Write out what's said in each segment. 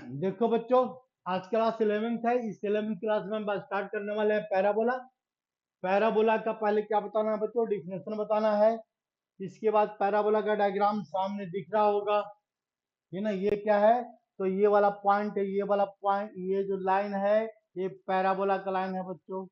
देखो बच्चों, आज क्लास 11th है। इस 11th क्लास में हम स्टार्ट करने वाले हैं पैराबोला। पैराबोला का पहले क्या बताना है बच्चों? डिफिनेशन बताना है। इसके बाद पैराबोला का डायग्राम सामने दिख रहा होगा, है ना? ये क्या है? तो ये वाला पॉइंट है, ये वाला पॉइंट, ये जो लाइन है ये पैराबोला का लाइन है बच्चों,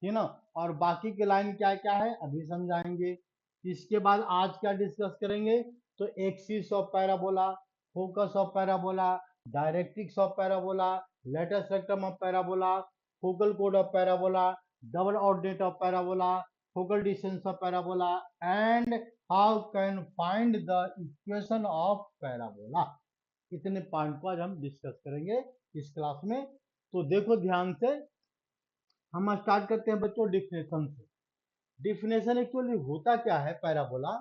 है ना? और बाकी के लाइन क्या क्या है अभी समझाएंगे। इसके बाद आज क्या डिस्कस करेंगे? तो axis of parabola, focus of parabola, directrix of parabola, latus rectum of parabola, focal कोड of parabola, double ordinate of parabola, focal distance of parabola and how can find the equation of parabola. इतने point को आज हम discuss करेंगे इस class में। तो देखो ध्यान से, हम स्टार्ट करते हैं बच्चों डिफिनेशन से। डिफिनेशन एक्चुअली होता क्या है पैराबोला?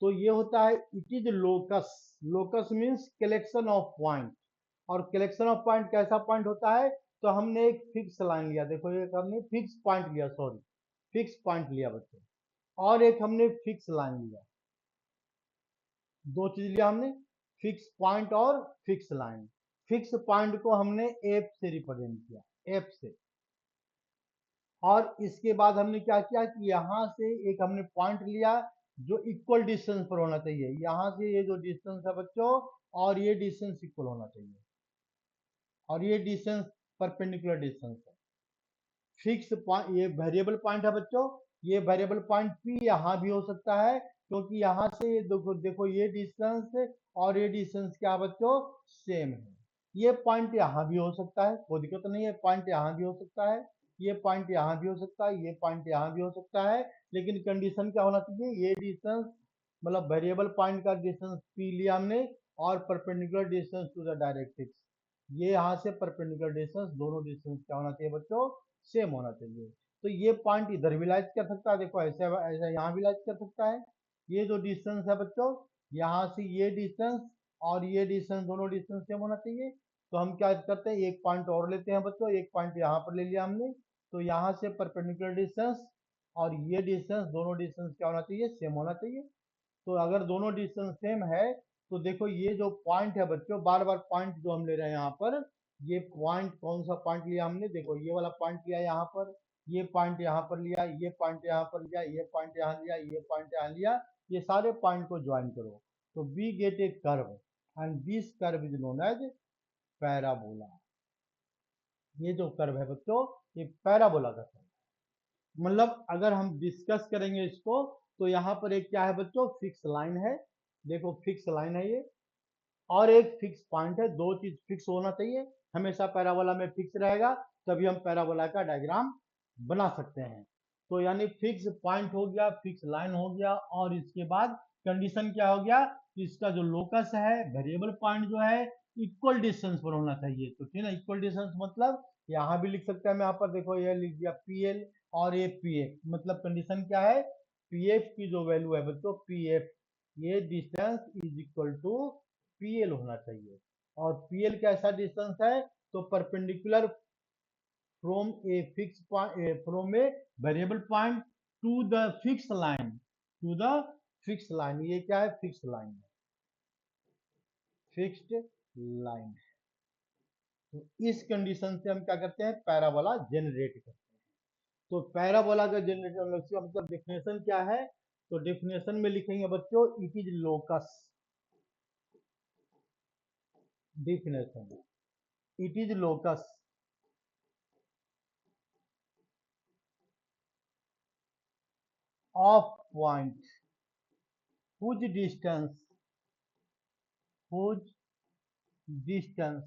तो ये होता है it is locus. Locus means collection of point. और कलेक्शन ऑफ पॉइंट कैसा पॉइंट होता है? तो हमने एक फिक्स लाइन लिया, देखो ये हमने फिक्स पॉइंट लिया, सॉरी फिक्स पॉइंट लिया बच्चों, और एक हमने फिक्स लाइन लिया। दो चीज लिया हमने, फिक्स पॉइंट और फिक्स लाइन। फिक्स पॉइंट को हमने एफ से रिप्रेजेंट किया, एफ से। और इसके बाद हमने क्या किया कि यहाँ से एक हमने पॉइंट लिया जो इक्वल डिस्टेंस पर होना चाहिए। यहाँ से ये जो डिस्टेंस है बच्चों, और ये डिस्टेंस इक्वल होना चाहिए, और ये डिस्टेंस परपेंडिकुलर डिस्टेंस है। फिक्स पॉइंट, ये वेरिएबल पॉइंट है बच्चों। ये वेरिएबल पॉइंट भी यहाँ भी हो सकता है, क्योंकि यहाँ से ये देखो देखो ये डिस्टेंस और ये डिस्टेंस क्या है बच्चों? सेम है। ये पॉइंट यहाँ भी हो सकता है, कोई दिक्कत नहीं है, पॉइंट यहाँ भी हो सकता है, ये पॉइंट यहाँ भी हो सकता है, ये पॉइंट यहाँ भी हो सकता है। लेकिन कंडीशन क्या होना चाहिए? ये डिस्टेंस मतलब वेरिएबल पॉइंट का डिस्टेंस पी लिया हमने, और perpendicular distance to the directrix, ये यहाँ से परपेंडिकुलर डिस्टेंस, दोनों डिस्टेंस क्या होना चाहिए बच्चों? सेम होना चाहिए। तो ये पॉइंट इधर भी लाइज कर सकता है, देखो ऐसे ऐसे यहाँ भी लाइज कर सकता है। ये जो डिस्टेंस है बच्चों, यहाँ से ये डिस्टेंस और ये डिस्टेंस, दोनों डिस्टेंस सेम होना चाहिए। तो हम क्या करते हैं, एक पॉइंट और लेते हैं बच्चों, एक पॉइंट यहाँ पर ले लिया हमने। तो यहाँ से परपेंडिकुलर डिस्टेंस और ये डिस्टेंस, दोनों डिस्टेंस क्या होना चाहिए? सेम होना चाहिए। तो अगर दोनों डिस्टेंस सेम है, तो देखो ये जो पॉइंट है बच्चों, बार बार पॉइंट जो हम ले रहे हैं यहाँ पर, ये पॉइंट कौन सा पॉइंट लिया हमने? देखो ये वाला पॉइंट लिया यहाँ पर, ये पॉइंट यहाँ पर लिया, ये पॉइंट यहाँ पर लिया, ये पॉइंट यहाँ लिया, ये पॉइंट यहाँ लिया। ये सारे पॉइंट को ज्वाइन करो तो we get a curve, and this curve is known as parabola. ये जो कर्व है बच्चों, ये पैराबोला का कर्व। मतलब अगर हम डिस्कस करेंगे इसको, तो यहाँ पर एक क्या है बच्चों? फिक्स लाइन है, देखो फिक्स लाइन है ये, और एक फिक्स पॉइंट है। दो चीज फिक्स होना चाहिए, हमेशा पैराबोला में फिक्स रहेगा, तभी हम पैराबोला का डायग्राम बना सकते हैं। तो यानी फिक्स पॉइंट हो गया, फिक्स लाइन हो गया, और इसके बाद कंडीशन क्या हो गया कि इसका जो लोकस है, वेरिएबल पॉइंट जो है, इक्वल डिस्टेंस पर होना चाहिए। तो ठीक है, इक्वल डिस्टेंस मतलब यहाँ भी लिख सकते हैं, मैं यहाँ पर देखो ये लिख दिया पी एल और ये पी एफ। मतलब कंडीशन क्या है? पी एफ की जो वैल्यू है बच्चों, पी एफ, ये distance is equal to PL होना चाहिए। और पीएल कैसा डिस्टेंस है? तो perpendicular from a fix point, from a variable point to the fix line, to the fix line. ये क्या है? फिक्स लाइन है, फिक्स्ड लाइन। तो इस कंडीशन से हम क्या करते हैं? पैराबोला जनरेट करते हैं। तो पैराबोला का जनरेटर का मतलब डिफिनेशन क्या है? तो डिफिनेशन में लिखेंगे बच्चों, it is locus. Definition, it is locus of point whose whose distance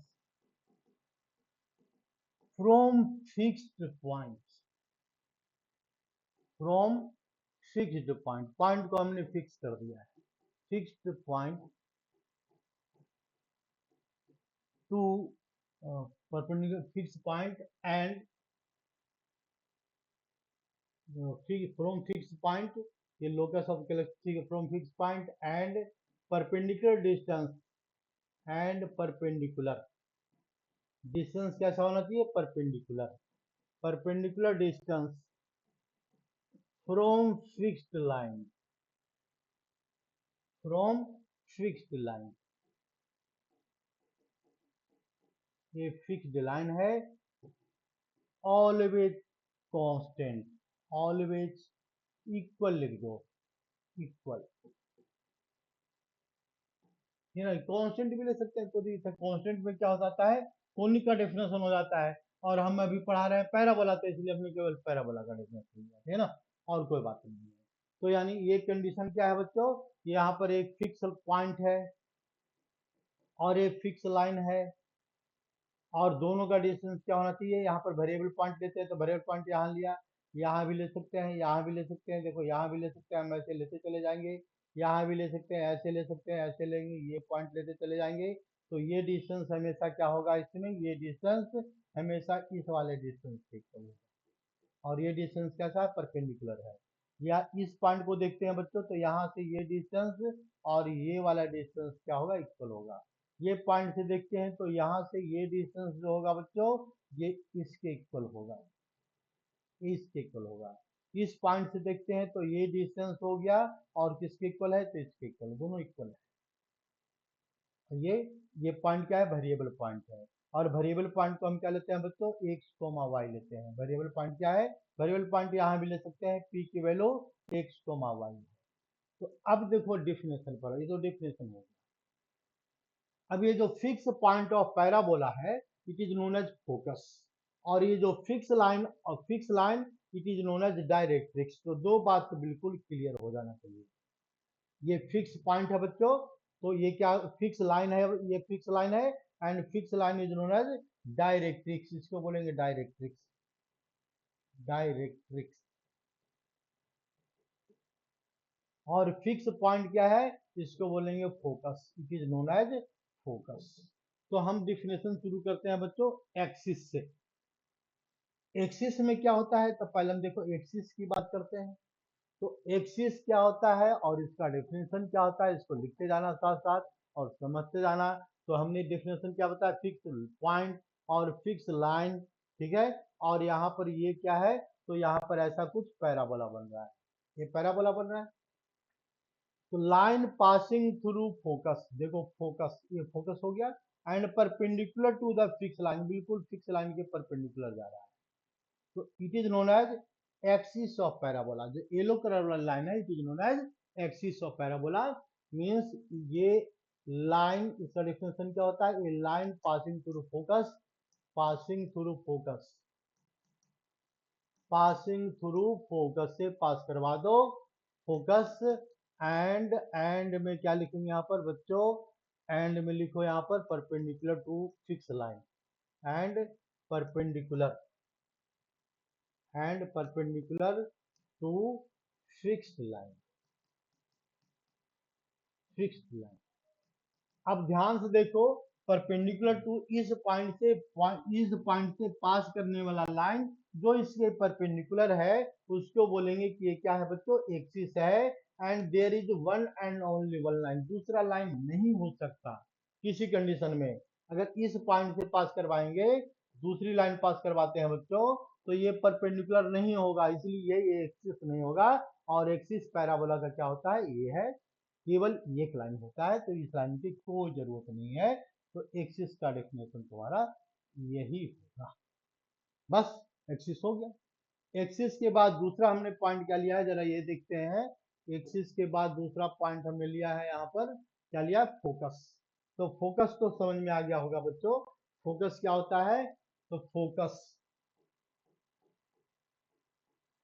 from fixed point, from fixed point, point को हमने फिक्स कर दिया है, fixed point to perpendicular fixed point and from fixed point, ये locus of from fixed point and perpendicular distance, and perpendicular distance कैसा होना चाहिए? Perpendicular, perpendicular distance from fixed line, from fixed line, ये fixed line है, always constant, always equal लिख दो, equal, ये ना कांस्टेंट भी ले सकते हैं, कोई कांस्टेंट में क्या हो जाता है, कोनिक का डेफिनेशन हो जाता है, और हम अभी पढ़ा रहे हैं पैराबोला, तो इसलिए हमने केवल पैराबोला का डेफिनेशन लिया है ना, और कोई बात नहीं है। तो यानी ये कंडीशन क्या है बच्चों, यहाँ पर एक फिक्स पॉइंट है और एक फिक्स लाइन है, और दोनों का डिस्टेंस क्या होना चाहिए, यहाँ पर वेरिएबल पॉइंट लेते हैं तो वेरिएबल पॉइंट यहाँ लिया, यहाँ भी ले सकते हैं, यहाँ भी ले सकते हैं, देखो यहाँ भी ले सकते हैं, हम ऐसे लेते चले जाएंगे, यहाँ भी ले सकते हैं, ऐसे ले सकते हैं, ऐसे लेंगे, ये पॉइंट लेते चले जाएंगे, तो ये डिस्टेंस हमेशा क्या होगा इसमें, ये डिस्टेंस हमेशा इस वाले डिस्टेंस के इक्वल होगा, और ये डिस्टेंस कैसा है, परपेंडिकुलर है। या इस पॉइंट को देखते हैं बच्चों, तो यहाँ से ये डिस्टेंस और ये वाला डिस्टेंस क्या होगा, इक्वल होगा। ये पॉइंट से देखते हैं तो यहाँ से ये डिस्टेंस जो होगा बच्चों, ये इसके इक्वल होगा, इसके इक्वल होगा। इस पॉइंट से देखते हैं तो ये डिस्टेंस हो गया, और किसके इक्वल है, तो इसके इक्वल, दोनों इक्वल है। तो ये पॉइंट क्या है, वेरिएबल पॉइंट है, और वेरिएबल पॉइंट को हम क्या लेते हैं बच्चों, एक्स कोमा वाई लेते हैं। वेरिएबल पॉइंट क्या है, वेरिएबल पॉइंट यहाँ भी ले सकते हैं, पी की वैल्यू एक्स कोमा वाई है। तो अब देखो डिफिनेशन पर, ये तो डिफिनेशन हो गया। अब ये जो फिक्स पॉइंट ऑफ पैराबोला है, it is known as focus, और ये जो फिक्स लाइन और fix line, it is known as directrix. तो दो बात तो बिल्कुल क्लियर हो जाना चाहिए, ये फिक्स पॉइंट है बच्चों, तो ये क्या फिक्स लाइन है, ये फिक्स लाइन है, and fix line is known as directrix, इसको बोलेंगे डायरेक्ट्रिक्स, डायरेक्ट्रिक्स। और फिक्स पॉइंट क्या है, इसको बोलेंगे focus, it is known as focus. तो हम डिफिनेशन शुरू करते हैं बच्चों एक्सिस से। एक्सिस में क्या होता है, तो पहले हम देखो एक्सिस की बात करते हैं। तो एक्सिस क्या होता है और इसका डेफिनेशन क्या होता है, इसको लिखते जाना साथ साथ और समझते जाना। तो हमने डेफिनेशन क्या बताया, फिक्स पॉइंट और फिक्स लाइन, ठीक है। और यहाँ पर ये क्या है, तो यहाँ पर ऐसा कुछ पैराबोला बन रहा है, ये पैराबोला बन रहा है। तो लाइन पासिंग थ्रू फोकस, देखो फोकस, ये फोकस हो गया, and perpendicular to the fix line, बिल्कुल फिक्स लाइन के परपेंडिकुलर जा रहा है, तो it is known as axis of parabola. जो येलो कलर वाला लाइन है, it is known as axis of parabola, means ये लाइन, इसका डेफिनेशन क्या होता है, ये line passing through focus, passing through focus, passing through focus से पास करवा दो फोकस, एंड में क्या लिखेंगे यहाँ पर बच्चों, एंड में लिखो यहाँ पर perpendicular to fix line, and perpendicular, and perpendicular to fixed line, fixed line. अब ध्यान से देखो, परपेंडिकुलर टू इस पॉइंट से, इस पॉइंट से पास करने वाला लाइन जो इसके परपेंडिकुलर है, उसको बोलेंगे कि ये क्या है बच्चों, एक्सिस है, and there is one and only one line, दूसरा लाइन नहीं हो सकता किसी कंडीशन में। अगर इस पॉइंट से पास करवाएंगे, दूसरी लाइन पास करवाते हैं बच्चों, तो ये परपेंडिकुलर नहीं होगा, इसलिए ये एक्सिस नहीं होगा। और एक्सिस पैराबोला का क्या होता है, ये है, केवल एक लाइन होता है, तो इस लाइन की कोई जरूरत नहीं है। तो एक्सिस का डेफिनेशन तुम्हारा यही होगा, बस एक्सिस हो गया। एक्सिस के बाद दूसरा हमने पॉइंट क्या लिया है, जरा ये देखते हैं। एक्सिस के बाद दूसरा पॉइंट हमने लिया है यहाँ पर, क्या लिया, फोकस। तो फोकस तो समझ में आ गया होगा बच्चों, फोकस क्या होता है, तो फोकस,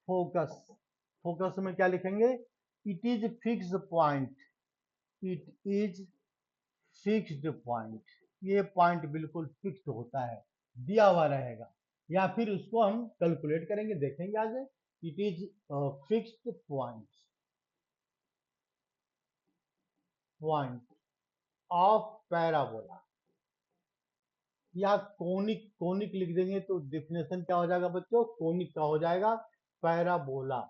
फोकस, फोकस में क्या लिखेंगे, it is fix point, it is fixed point, ये पॉइंट बिल्कुल फिक्स्ड होता है, दिया हुआ रहेगा, या फिर उसको हम कैलकुलेट करेंगे, देखेंगे आगे। It is fixed point, point of parabola, या कोनिक, कोनिक लिख देंगे तो डिफिनेशन क्या हो जाएगा बच्चों, कोनिक का हो जाएगा पैराबोला।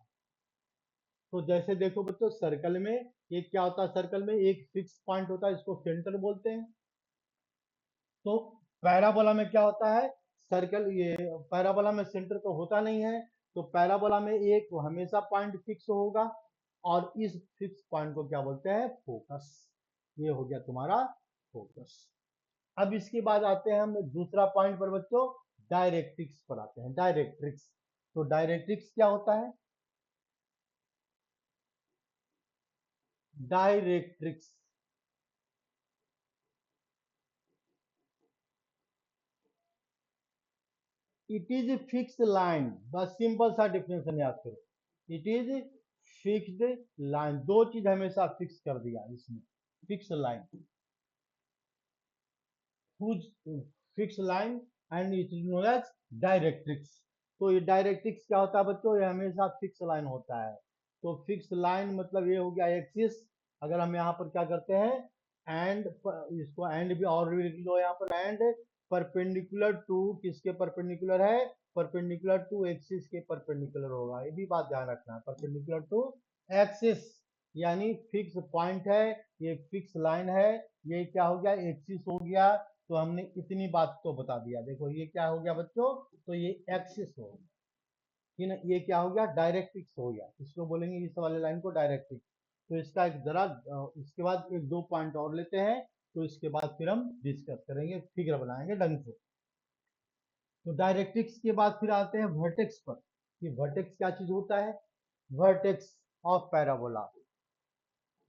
तो जैसे देखो बच्चों, सर्कल में ये क्या होता है, सर्कल में एक फिक्स पॉइंट होता है, इसको सेंटर बोलते हैं। तो पैराबोला में क्या होता है, सर्कल, ये पैराबोला में सेंटर तो होता नहीं है, तो पैराबोला में एक हमेशा पॉइंट फिक्स होगा, और इस फिक्स पॉइंट को क्या बोलते हैं, फोकस। ये हो गया तुम्हारा फोकस। अब इसके बाद आते हैं हम दूसरा पॉइंट पर बच्चों, डायरेक्ट्रिक्स पर आते हैं। डायरेक्ट्रिक्स, तो डायरेक्ट्रिक्स क्या होता है? Directrix it is fix line, बस सिंपल सा डिफिनेशन याद करो। इट इज फिक्स्ड लाइन, दो चीज हमेशा फिक्स कर दिया इसमें, fix line, fix line and it is known as directrix. तो ये डायरेक्ट्रिक्स क्या होता है बच्चों? ये हमेशा फिक्स लाइन होता है। तो फिक्स लाइन मतलब ये हो गया एक्सिस। अगर हम यहाँ पर क्या करते हैं, एंड, इसको एंड भी और भी लिख लो यहाँ पर, एंड परपेंडिकुलर टू, किसके परपेंडिकुलर है? परपेंडिकुलर टू एक्सिस के परपेंडिकुलर होगा, ये भी बात ध्यान रखना है। परपेंडिकुलर टू एक्सिस यानी फिक्स पॉइंट है, ये फिक्स लाइन है, ये क्या हो गया? एक्सिस हो गया। तो हमने इतनी बात तो बता दिया। देखो ये क्या हो गया बच्चों? तो ये एक्सिस हो गया, कि ना, ये क्या हो गया? डायरेक्ट्रिक्स हो गया। इसको बोलेंगे, इस वाले लाइन को डायरेक्ट्रिक्स। तो इसका एक जरा इसके बाद एक दो पॉइंट और लेते हैं, तो इसके बाद फिर हम डिस्कस करेंगे, फिगर बनाएंगे ढंग से। तो डायरेक्ट्रिक्स के बाद फिर आते हैं वर्टेक्स पर, कि वर्टेक्स क्या चीज होता है? Vertex of parabola,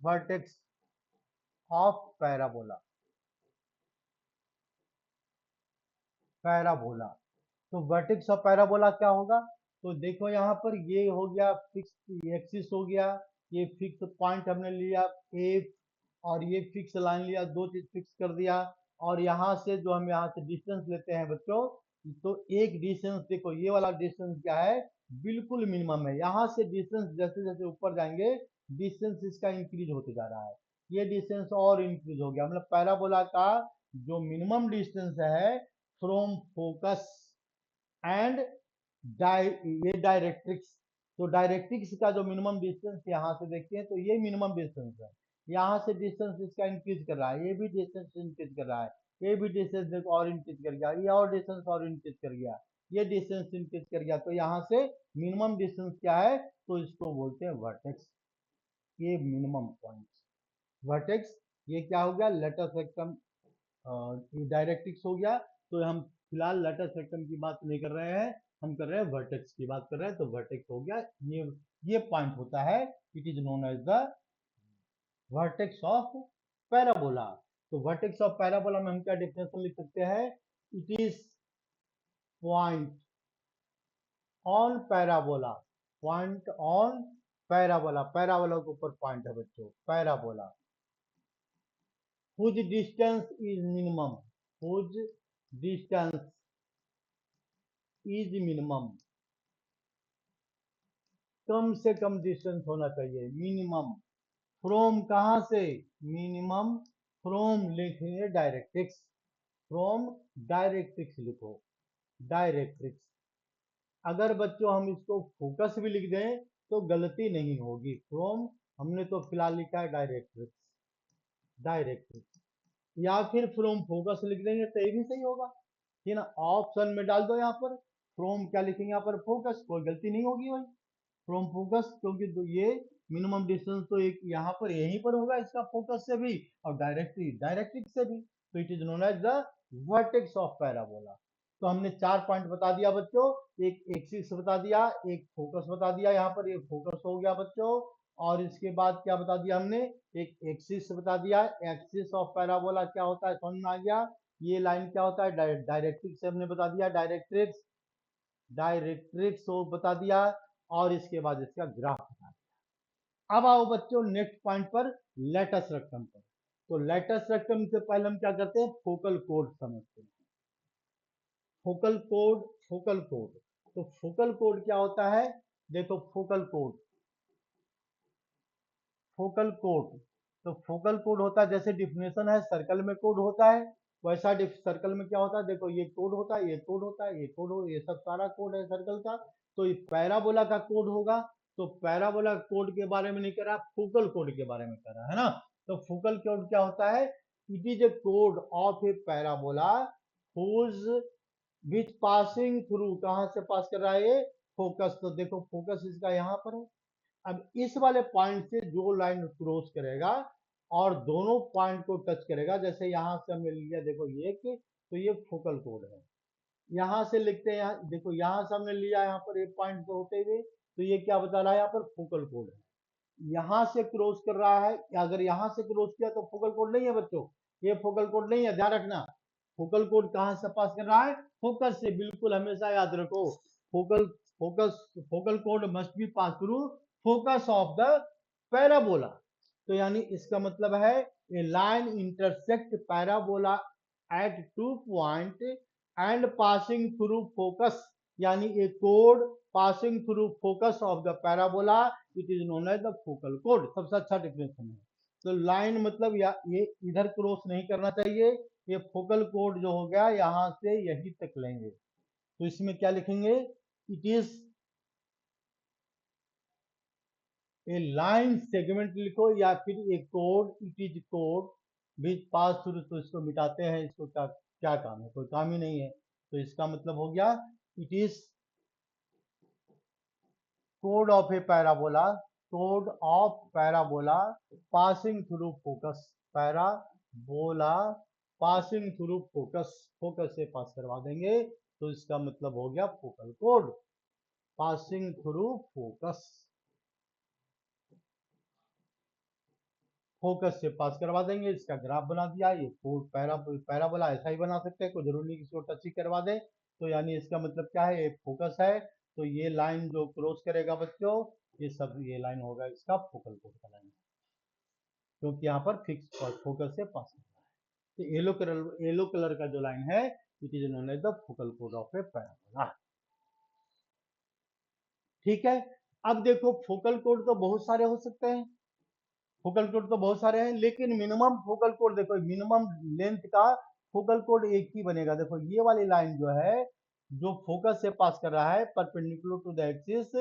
vertex of parabola, parabola. तो वर्टेक्स ऑफ पैराबोला क्या होगा? तो देखो यहाँ पर ये हो गया फिक्स एक्सिस हो गया, ये फिक्स पॉइंट हमने लिया ए, और ये फिक्स लाइन लिया, दो चीज फिक्स कर दिया। और यहाँ से जो हम यहाँ से डिस्टेंस लेते हैं बच्चों, तो एक डिस्टेंस, देखो ये वाला डिस्टेंस क्या है? बिल्कुल मिनिमम है। यहाँ से डिस्टेंस जैसे जैसे ऊपर जाएंगे, डिस्टेंस इसका इंक्रीज होते जा रहा है। ये डिस्टेंस और इंक्रीज हो गया, मतलब पैराबोला का जो मिनिमम डिस्टेंस है फ्रॉम फोकस एंड ये डायरेक्ट्रिक्स। तो डायरेक्ट्रिक्स का जो मिनिमम डिस्टेंस यहाँ से देखते हैं, तो ये मिनिमम डिस्टेंस है। यहाँ से डिस्टेंस इसका इंक्रीज कर रहा है, ये भी डिस्टेंस इंक्रीज कर रहा है, ये भी डिस्टेंस देखो और इंक्रीज कर गया, ये और डिस्टेंस और इंक्रीज कर गया, ये डिस्टेंस इंक्रीज कर गया। तो यहाँ से मिनिमम डिस्टेंस क्या है? तो इसको बोलते हैं वर्टेक्स, ये मिनिमम पॉइंट वर्टेक्स। ये क्या हो गया? लेटस रेक्टम, डायरेक्ट्रिक्स हो गया। तो हम फिलहाल लेटस रेक्टम की बात नहीं कर रहे हैं, हम कर रहे हैं वर्टेक्स की बात कर रहे हैं। तो वर्टेक्स हो गया, ये पॉइंट होता है, it is known as the vertex of parabola. तो वर्टेक्स ऑफ पैराबोला में हम क्या डेफिनेशन लिख सकते हैं? It is point on parabola, point on parabola, parabola के ऊपर पॉइंट है बच्चों, parabola whose distance is minimum, whose distance is minimum, कम से कम डिस्टेंस होना चाहिए, मिनिमम। फ्रॉम कहां से? मिनिमम फ्रॉम लिखेंगे डायरेक्ट्रिक्स, फ्रॉम डायरेक्ट्रिक्स लिखो, डायरेक्ट्रिक्स। अगर बच्चों हम इसको फोकस भी लिख दें तो गलती नहीं होगी, फ्रॉम, हमने तो फिलहाल लिखा है डायरेक्ट्रिक्स, डायरेक्ट्रिक्स। या फिर फ्रॉम फोकस लिख देंगे तो ये भी सही होगा, ठीक है ना। ऑप्शन में डाल दो यहाँ पर, फ्रॉम क्या लिखेंगे यहाँ पर? फोकस, कोई गलती नहीं होगी भाई, फ्रॉम फोकस, क्योंकि ये मिनिमम डिस्टेंस तो एक यहाँ पर यहीं पर होगा इसका, फोकस से भी और डायरेक्ट्रिक्स से भी। तो it is known as the vertex of parabola. तो हमने चार पॉइंट बता दिया बच्चों, एक एक्सिस बता दिया, एक फोकस बता दिया, यहाँ पर एक फोकस हो गया बच्चों। और इसके बाद क्या बता दिया हमने? एक एक्सिस बता दिया, एक्सिस ऑफ पैराबोला क्या होता है समझ में आ गया। ये लाइन क्या होता है? डायरेक्ट्रिक्स हमने बता दिया, डायरेक्ट्रिक्स, डायरेक्ट्रिक्स वो बता दिया। और इसके बाद इसका ग्राफ बता दिया। अब आओ बच्चों नेक्स्ट पॉइंट पर, लेटस रेक्टम पर। तो लेटस रेक्टम से पहले हम क्या करते हैं? फोकल कोड समझते हैं। फोकल कोड, फोकल कोड, तो फोकल कोड क्या होता है? देखो फोकल कोड, फोकल कोड, तो फोकल कोड होता है, जैसे डिफिनेशन है सर्कल में कोड होता है, वैसा सर्कल में क्या होता है? देखो ये कोड होता है, ये कोड होता है, ये कोड हो, ये सब सारा कोड है सर्कल का। तो ये पैराबोला का कोड होगा। तो पैराबोला कोड के बारे में नहीं कह रहा, फोकल कोड के बारे में कह रहा है ना। तो फोकल कोड क्या होता है? इट इज ए कोड of a parabola whose which passing through, कहां से पास कर रहा है ये? फोकस। तो देखो फोकस इसका यहाँ पर है। अब इस वाले पॉइंट से जो लाइन क्रॉस करेगा, और दोनों पॉइंट को टच करेगा। जैसे यहाँ से हमने लिया देखो ये कि तो ये फोकल कोड है। यहाँ से लिखते हैं, यहाँ देखो यहाँ से हमने लिया यहाँ पर एक पॉइंट से होते हुए, तो ये क्या बता रहा है, यहाँ पर फोकल कोड है। यहाँ से क्रॉस कर रहा है, अगर यहाँ से क्रॉस किया तो फोकल कोड नहीं है बच्चों, ये फोकल कोड नहीं है, ध्यान रखना। फोकल कोड कहाँ से पास कर रहा है, फोकस से, बिल्कुल हमेशा याद रखो। Focal focus focal code must be pass through focus of the parabola. तो यानी इसका मतलब है ए line intersect parabola eight two point and passing through focus, यानी ए code passing through focus of the parabola, it is known as the focal code. सबसे अच्छा definition है। तो लाइन मतलब ये इधर क्रॉस नहीं करना चाहिए, ये फोकल कोड जो हो गया यहां से यही तक लेंगे। तो इसमें क्या लिखेंगे, it is A line segment लिखो, या फिर ए code, it is code which pass through, तो इसको मिटाते हैं, इसको क्या क्या काम है, कोई काम ही नहीं है। तो इसका मतलब हो गया it is code of a parabola, code of parabola passing through focus, parabola passing through focus, focus से पास करवा देंगे, तो इसका मतलब हो गया focal code passing through focus, focus से पास करवा देंगे। इसका ग्राफ बना दिया, ये कोड पैराबोला ऐसा ही बना सकते हैं, कोई जरूरी नहीं किसी को टच ही करवा दे। तो यानी इसका मतलब क्या है, ये फोकस है, तो ये लाइन जो क्रॉस करेगा बच्चों, ये सब ये लाइन होगा इसका फोकल कोड का लाइन, क्योंकि यहाँ पर फिक्स फोकस से पास कर रहा है। तो येलो कलर का जो लाइन है, it is known as the focal कोड ऑफ ए पैराबोला। ठीक है। अब देखो फोकल कोड तो बहुत सारे हो सकते हैं, फोकल कोड तो बहुत सारे हैं, लेकिन मिनिमम फोकल कोड देखो, मिनिमम लेंथ का फोकल कोड एक ही बनेगा। देखो ये वाली लाइन जो है, जो फोकस से पास कर रहा है परपेंडिकुलर टू द एक्सिस,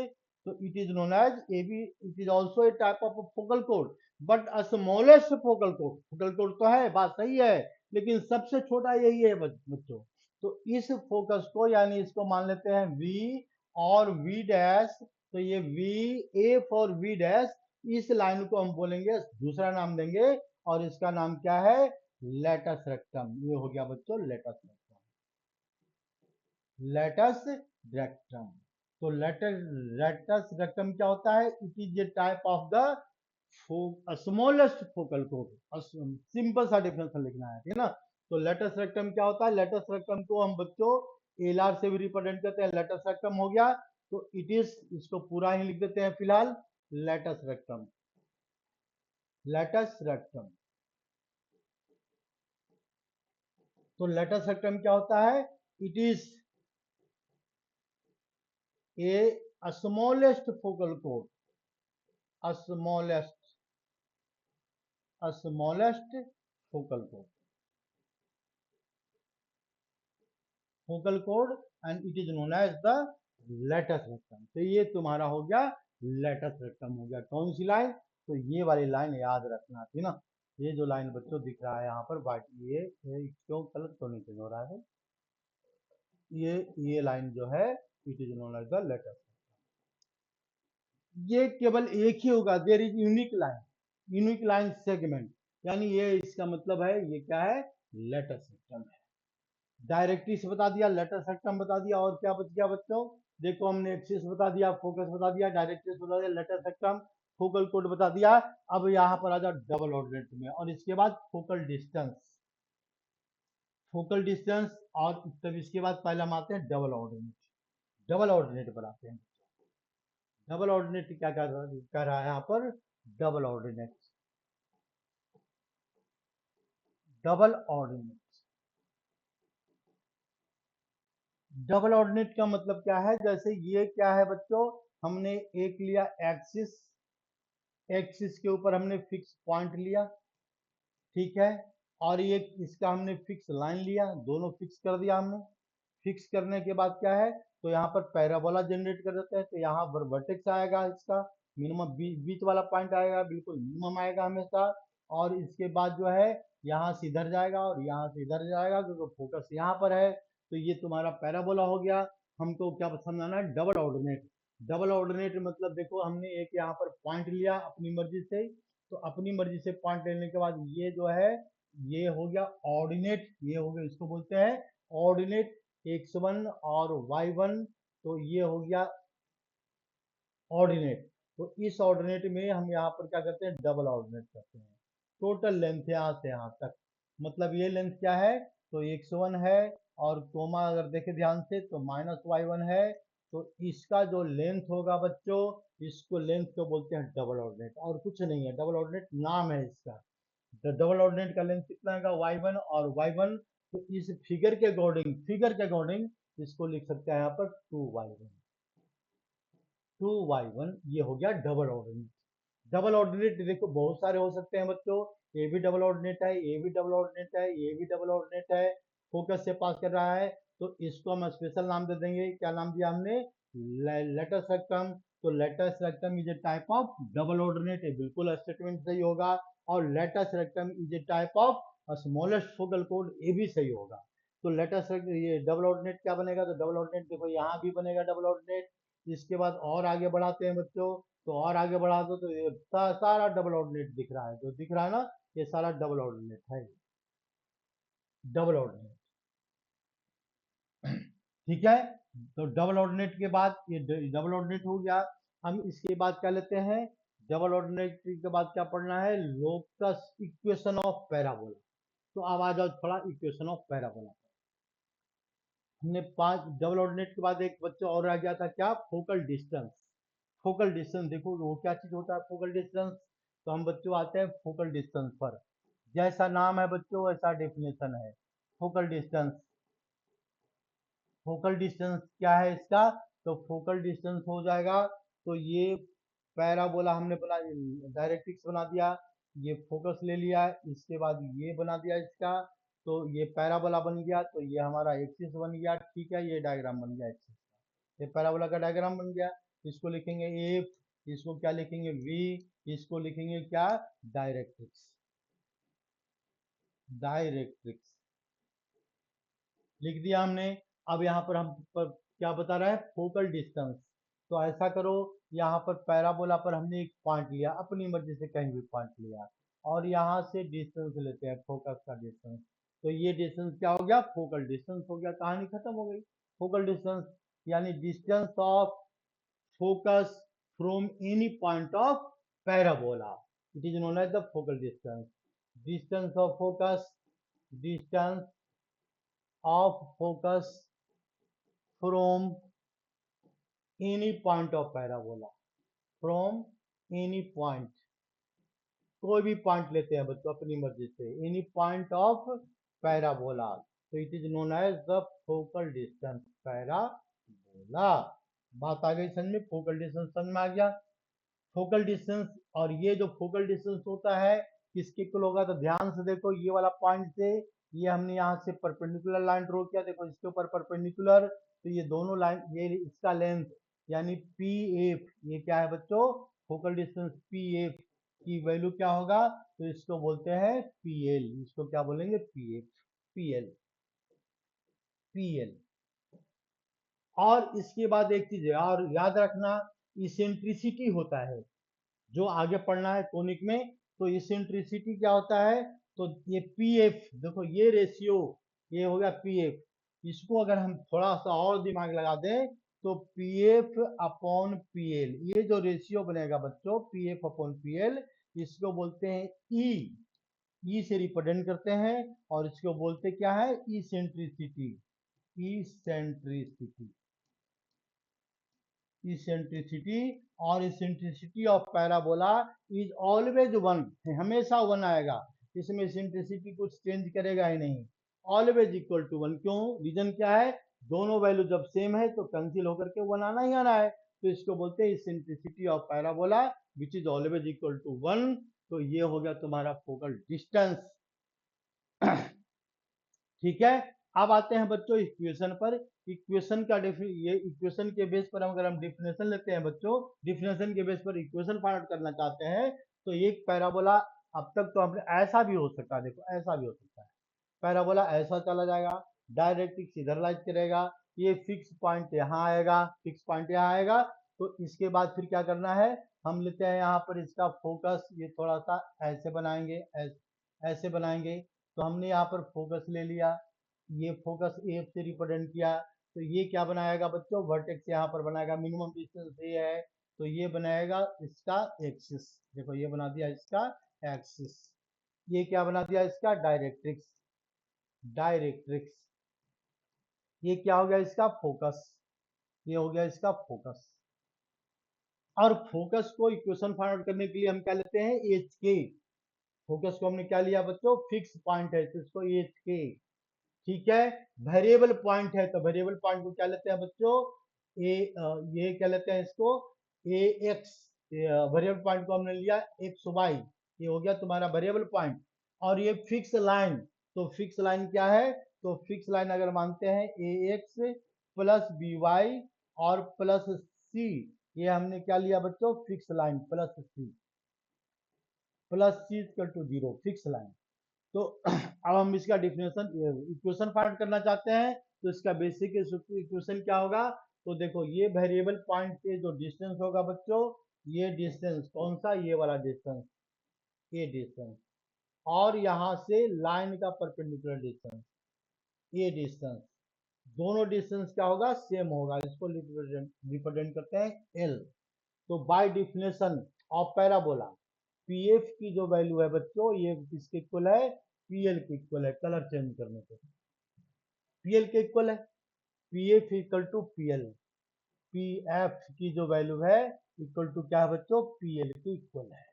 तो it is known as A B, it is also a type of focal code, but smallest focal code. Focal code तो है, बात सही है, लेकिन सबसे छोटा यही है बच्चों। तो इस फोकस को, यानी इसको मान लेते हैं वी और वी डैश, तो ये V, A for V dash, इस लाइन को हम बोलेंगे, दूसरा नाम देंगे, और इसका नाम क्या है, लेटस रेक्टम। ये हो गया बच्चों लेटस रेक्टम, लेटस रेक्टम। तो लेटस रेक्टम क्या होता है, it is a type of the smallest focal code. Simple सा डिफरेंस लिखना है, ठीक है ना। तो लेटस रेक्टम क्या होता है, लेटस रेक्टम को हम बच्चों एलआर से भी रिप्रेजेंट करते हैं, लेटस रेक्टम हो गया। तो इट इज, इसको पूरा ही लिख देते हैं फिलहाल, लेटस रेक्टम, लेटस रेक्टम। तो लेटस रेक्टम क्या होता है, it is A smallest focal code, smallest smallest focal code, focal code, and it is known as the latus rectum. तो ये तुम्हारा हो गया लेटस रेक्टम हो गया। कौन सी लाइन, तो ये वाली लाइन याद रखना थी ना। ये जो लाइन बच्चों दिख रहा है यहाँ पर वाइट, ये क्यों कलर तो नहीं चेंज हो रहा है, ये लाइन जो है, it is known as the latus. ये केवल एक ही होगा, there is unique line segment, यानी ये इसका मतलब है, ये क्या है, लेटर सेक्टम है। डायरेक्टरी से बता दिया, लेटर सेक्टम बता दिया, और क्या बच गया बच्चों, देखो हमने एक्सिस बता दिया, फोकस बता दिया, डायरेक्टरी बता दिया, लेटर सेक्टम, फोकल कोड बता दिया। अब यहाँ पर आ जाओ डबल ऑर्डिनेट में, और इसके बाद फोकल डिस्टेंस, फोकल डिस्टेंस, और तब इसके बाद पहले हम आते हैं डबल ऑर्डिनेट, डबल ऑर्डिनेट पर आते हैं। डबल ऑर्डिनेट क्या कर रहा है यहाँ पर, double ordinate, double ordinate, double ordinate का मतलब क्या है, जैसे ये क्या है बच्चों, हमने एक लिया एक्सिस, एक्सिस के ऊपर हमने फिक्स पॉइंट लिया, ठीक है, और ये इसका हमने फिक्स लाइन लिया, दोनों फिक्स कर दिया हमने। फिक्स करने के बाद क्या है, तो यहाँ पर पैराबोला जनरेट कर देते हैं, तो यहाँ पर वर्टेक्स आएगा, इसका मिनिमम बीच वाला पॉइंट आएगा, बिल्कुल मिनिमम आएगा हमेशा। और इसके बाद जो है, यहाँ से इधर जाएगा और यहाँ से इधर जाएगा, क्योंकि फोकस यहाँ पर है। तो ये तुम्हारा पैराबोला हो गया। हमको क्या समझाना है, डबल ऑर्डिनेट। डबल ऑर्डिनेट मतलब देखो, हमने एक यहाँ पर पॉइंट लिया अपनी मर्जी से, तो अपनी मर्जी से पॉइंट लेने के बाद ये जो है ये हो गया ऑर्डिनेट, ये हो गया, इसको बोलते हैं ऑर्डिनेट x1 और y1, तो ये हो गया ऑर्डिनेट। तो इस ऑर्डिनेट में हम यहाँ पर क्या करते हैं, डबल ऑर्डिनेट करते हैं। टोटल लेंथ यहाँ से यहाँ तक, मतलब ये लेंथ क्या है, तो x1 है, और कोमा अगर देखें ध्यान से तो -y1 है। तो इसका जो लेंथ होगा बच्चों, इसको लेंथ को बोलते हैं डबल ऑर्डिनेट, और कुछ नहीं है, डबल ऑर्डिनेट नाम है इसका। तो डबल ऑर्डिनेट का लेंथ कितना होगा, y1 और y1। तो इस फिगर के अकॉर्डिंग इसको लिख सकते हैं यहाँ पर 2y1, 2y1, ये हो गया डबल ऑर्डिनेट। डबल ऑर्डिनेट देखो बहुत सारे हो सकते हैं बच्चों, ये भी डबल ऑर्डिनेट है, ये भी डबल ऑर्डिनेट है, ये भी डबल ऑर्डिनेट है। फोकस से पास कर रहा है, तो इसको हम स्पेशल नाम दे देंगे। क्या नाम दिया हमने, लेटस रेक्टम। तो latus rectum is a type of double ordinate, ये बिल्कुल स्टेटमेंट सही होगा। और latus rectum is a type of smallest focal कोड, ये भी सही होगा। तो लेटस ये डबल ऑर्डिनेट क्या बनेगा, तो डबल ऑर्डिनेट देखो यहाँ भी बनेगा डबल ऑर्डिनेट। इसके बाद और आगे बढ़ाते हैं बच्चों, तो और आगे बढ़ा दो तो ये सारा डबल ऑर्डिनेट दिख रहा है, जो दिख रहा है ना, ये सारा डबल ऑर्डिनेट है, डबल ऑर्डिनेट। ठीक है, तो डबल ऑर्डिनेट के बाद ये डबल ऑर्डिनेट हो गया। हम इसके बाद क्या लेते हैं, डबल ऑर्डिनेट के बाद क्या पढ़ना है, लोकस इक्वेशन ऑफ पैराबोला। तो अब आ जाओ थोड़ा इक्वेशन ऑफ पैराबोला। हमने 5 डबल ऑर्डिनेट के बाद एक बच्चा और आ गया था, क्या, फोकल डिस्टेंस। फोकल डिस्टेंस देखो वो क्या चीज होता है फोकल डिस्टेंस। तो हम बच्चों आते हैं फोकल डिस्टेंस पर। जैसा नाम है बच्चों वैसा डेफिनेशन है। फोकल डिस्टेंस, फोकल डिस्टेंस क्या है इसका, तो फोकल डिस्टेंस हो जाएगा, तो ये पैराबोला हमने बना, डायरेक्ट्रिक्स बना दिया, ये फोकस ले लिया, इसके बाद ये बना दिया इसका, तो ये पैराबोला बन गया, तो ये हमारा एक्सिस बन गया। ठीक है, ये डायग्राम बन गया एक्सिस का, ये पैराबोला का डायग्राम बन गया। इसको लिखेंगे एफ, इसको क्या लिखेंगे वी, इसको लिखेंगे क्या, डायरेक्ट्रिक्स, डायरेक्ट्रिक्स लिख दिया हमने। अब यहाँ पर हम पर क्या बता रहा है, फोकल डिस्टेंस। तो ऐसा करो, यहाँ पर पैराबोला पर हमने एक पॉइंट लिया, अपनी मर्जी से कहीं भी पॉइंट लिया, और यहाँ से डिस्टेंस लेते हैं, फोकस का डिस्टेंस। तो ये डिस्टेंस क्या हो गया, फोकल डिस्टेंस हो गया, कहानी खत्म हो गई। फोकल डिस्टेंस यानी distance of focus from any point of parabola, it is known as the focal distance. Distance of focus, distance of focus from any point of parabola, from any point, कोई भी point लेते हैं बच्चों अपनी मर्जी से, any point of parabola, तो it is known as the focal distance parabola. बात आ गई समझ में, फोकल डिस्टेंस समझ में आ गया। फोकल डिस्टेंस, और ये जो फोकल डिस्टेंस होता है किसके इक्वल होगा, तो ध्यान से देखो, ये वाला पॉइंट से ये हमने यहाँ से परपेंडिकुलर लाइन ड्रॉ किया, देखो इसके ऊपर परपेंडिकुलर, तो ये दोनों लाइन, ये इसका लेंथ यानी पी एफ, ये क्या है बच्चों, फोकल डिस्टेंस पी एफ की वैल्यू क्या होगा, तो इसको बोलते हैं पी एल, इसको क्या बोलेंगे, P F, P L, P L. और इसके बाद एक चीज है और याद रखना, इसेंट्रिसिटी होता है जो आगे पढ़ना है कोनिक में। तो इसेंट्रिसिटी क्या होता है, तो ये पी एफ देखो, ये रेशियो, ये हो गया पी एफ, इसको अगर हम थोड़ा सा और दिमाग लगा दें, तो P F upon P L, ये जो रेशियो बनेगा बच्चों, P F upon P L, इसको बोलते हैं ई, ई से रिप्रेजेंट करते हैं, और इसको बोलते क्या है, इसेंट्रिसिटी, इसेंट्रिसिटी, इसेंट्रिसिटी। और eccentricity of parabola is always one, हमेशा वन आएगा, इसमें इसेंट्रिसिटी कुछ चेंज करेगा ही नहीं, ऑलवेज इक्वल टू वन। क्यों, रीजन क्या है, दोनों वैल्यू जब सेम है तो कैंसिल होकर के वन आना ही आना है, तो इसको बोलते हैं eccentricity of parabola which is always equal to one. तो ये हो गया तुम्हारा फोकल डिस्टेंस। ठीक है, अब आते हैं बच्चों इक्वेशन पर। इक्वेशन का ये इक्वेशन के बेस पर अगर हम डिफिनेशन लेते हैं बच्चों, डिफिनेशन के बेस पर इक्वेशन फाइंड आउट करना चाहते हैं, तो एक पैराबोला, अब तक तो हमने ऐसा भी हो सकता है, देखो ऐसा भी हो सकता है, पैराबोला ऐसा चला जाएगा, डायरेक्ट्रिक्स इधर लाइट करेगा, ये फिक्स पॉइंट यहाँ आएगा, फिक्स पॉइंट यहाँ आएगा, तो इसके बाद फिर क्या करना है, हम लेते हैं यहाँ पर इसका फोकस, ये थोड़ा सा ऐसे बनाएंगे, ऐसे बनाएंगे। तो हमने यहाँ पर फोकस ले लिया, ये फोकस ए से रिप्रेजेंट किया, तो ये क्या बनाएगा बच्चों, वर्टेक्स यहाँ पर बनाएगा, मिनिमम डिस्टेंस ये है, तो ये बनाएगा इसका एक्सिस। देखो ये बना दिया इसका एक्सिस। ये क्या बना दिया इसका डायरेक्ट्रिक्स, डायरेक्ट्रिक्स। ये क्या हो गया इसका फोकस, ये हो गया इसका फोकस। और फोकस को इक्वेशन फाइंड आउट करने के लिए हम क्या लेते हैं, एच के। फोकस को हमने क्या लिया बच्चों, फिक्स पॉइंट है तो इसको एच के, ठीक है। वेरिएबल पॉइंट है तो वेरिएबल पॉइंट को क्या लेते हैं बच्चों, ए, ये क्या लेते हैं इसको, ए एक्स। वेरिएबल पॉइंट को हमने लिया एक्स वाई, ये हो गया तुम्हारा वेरिएबल पॉइंट। और ये फिक्स लाइन, तो फिक्स लाइन क्या है, तो फिक्स लाइन अगर मानते हैं a x plus b y और प्लस सी, ये हमने क्या लिया बच्चों, fix line plus c, plus c equal to zero, fix line. तो अब हम इसका डिफिनेशन इक्वेशन फाइंड करना चाहते हैं, तो इसका बेसिक इक्वेशन क्या होगा, तो देखो ये वेरिएबल पॉइंट से जो डिस्टेंस होगा बच्चों, ये डिस्टेंस कौन सा, ये वाला डिस्टेंस, ये डिस्टेंस, और यहाँ से लाइन का परपेंडिकुलर डिस्टेंस, ये डिस्टेंस, दोनों डिस्टेंस क्या होगा, सेम होगा, इसको रिप्रेजेंट करते हैं एल। तो by definition of parabola, PF की जो वैल्यू है बच्चों, ये किसके इक्वल है, पीएल के इक्वल है, कलर चेंज करने पे पीएल के इक्वल है, PF equal to PL, PF की जो वैल्यू है इक्वल टू क्या है बच्चों, पीएल के इक्वल है।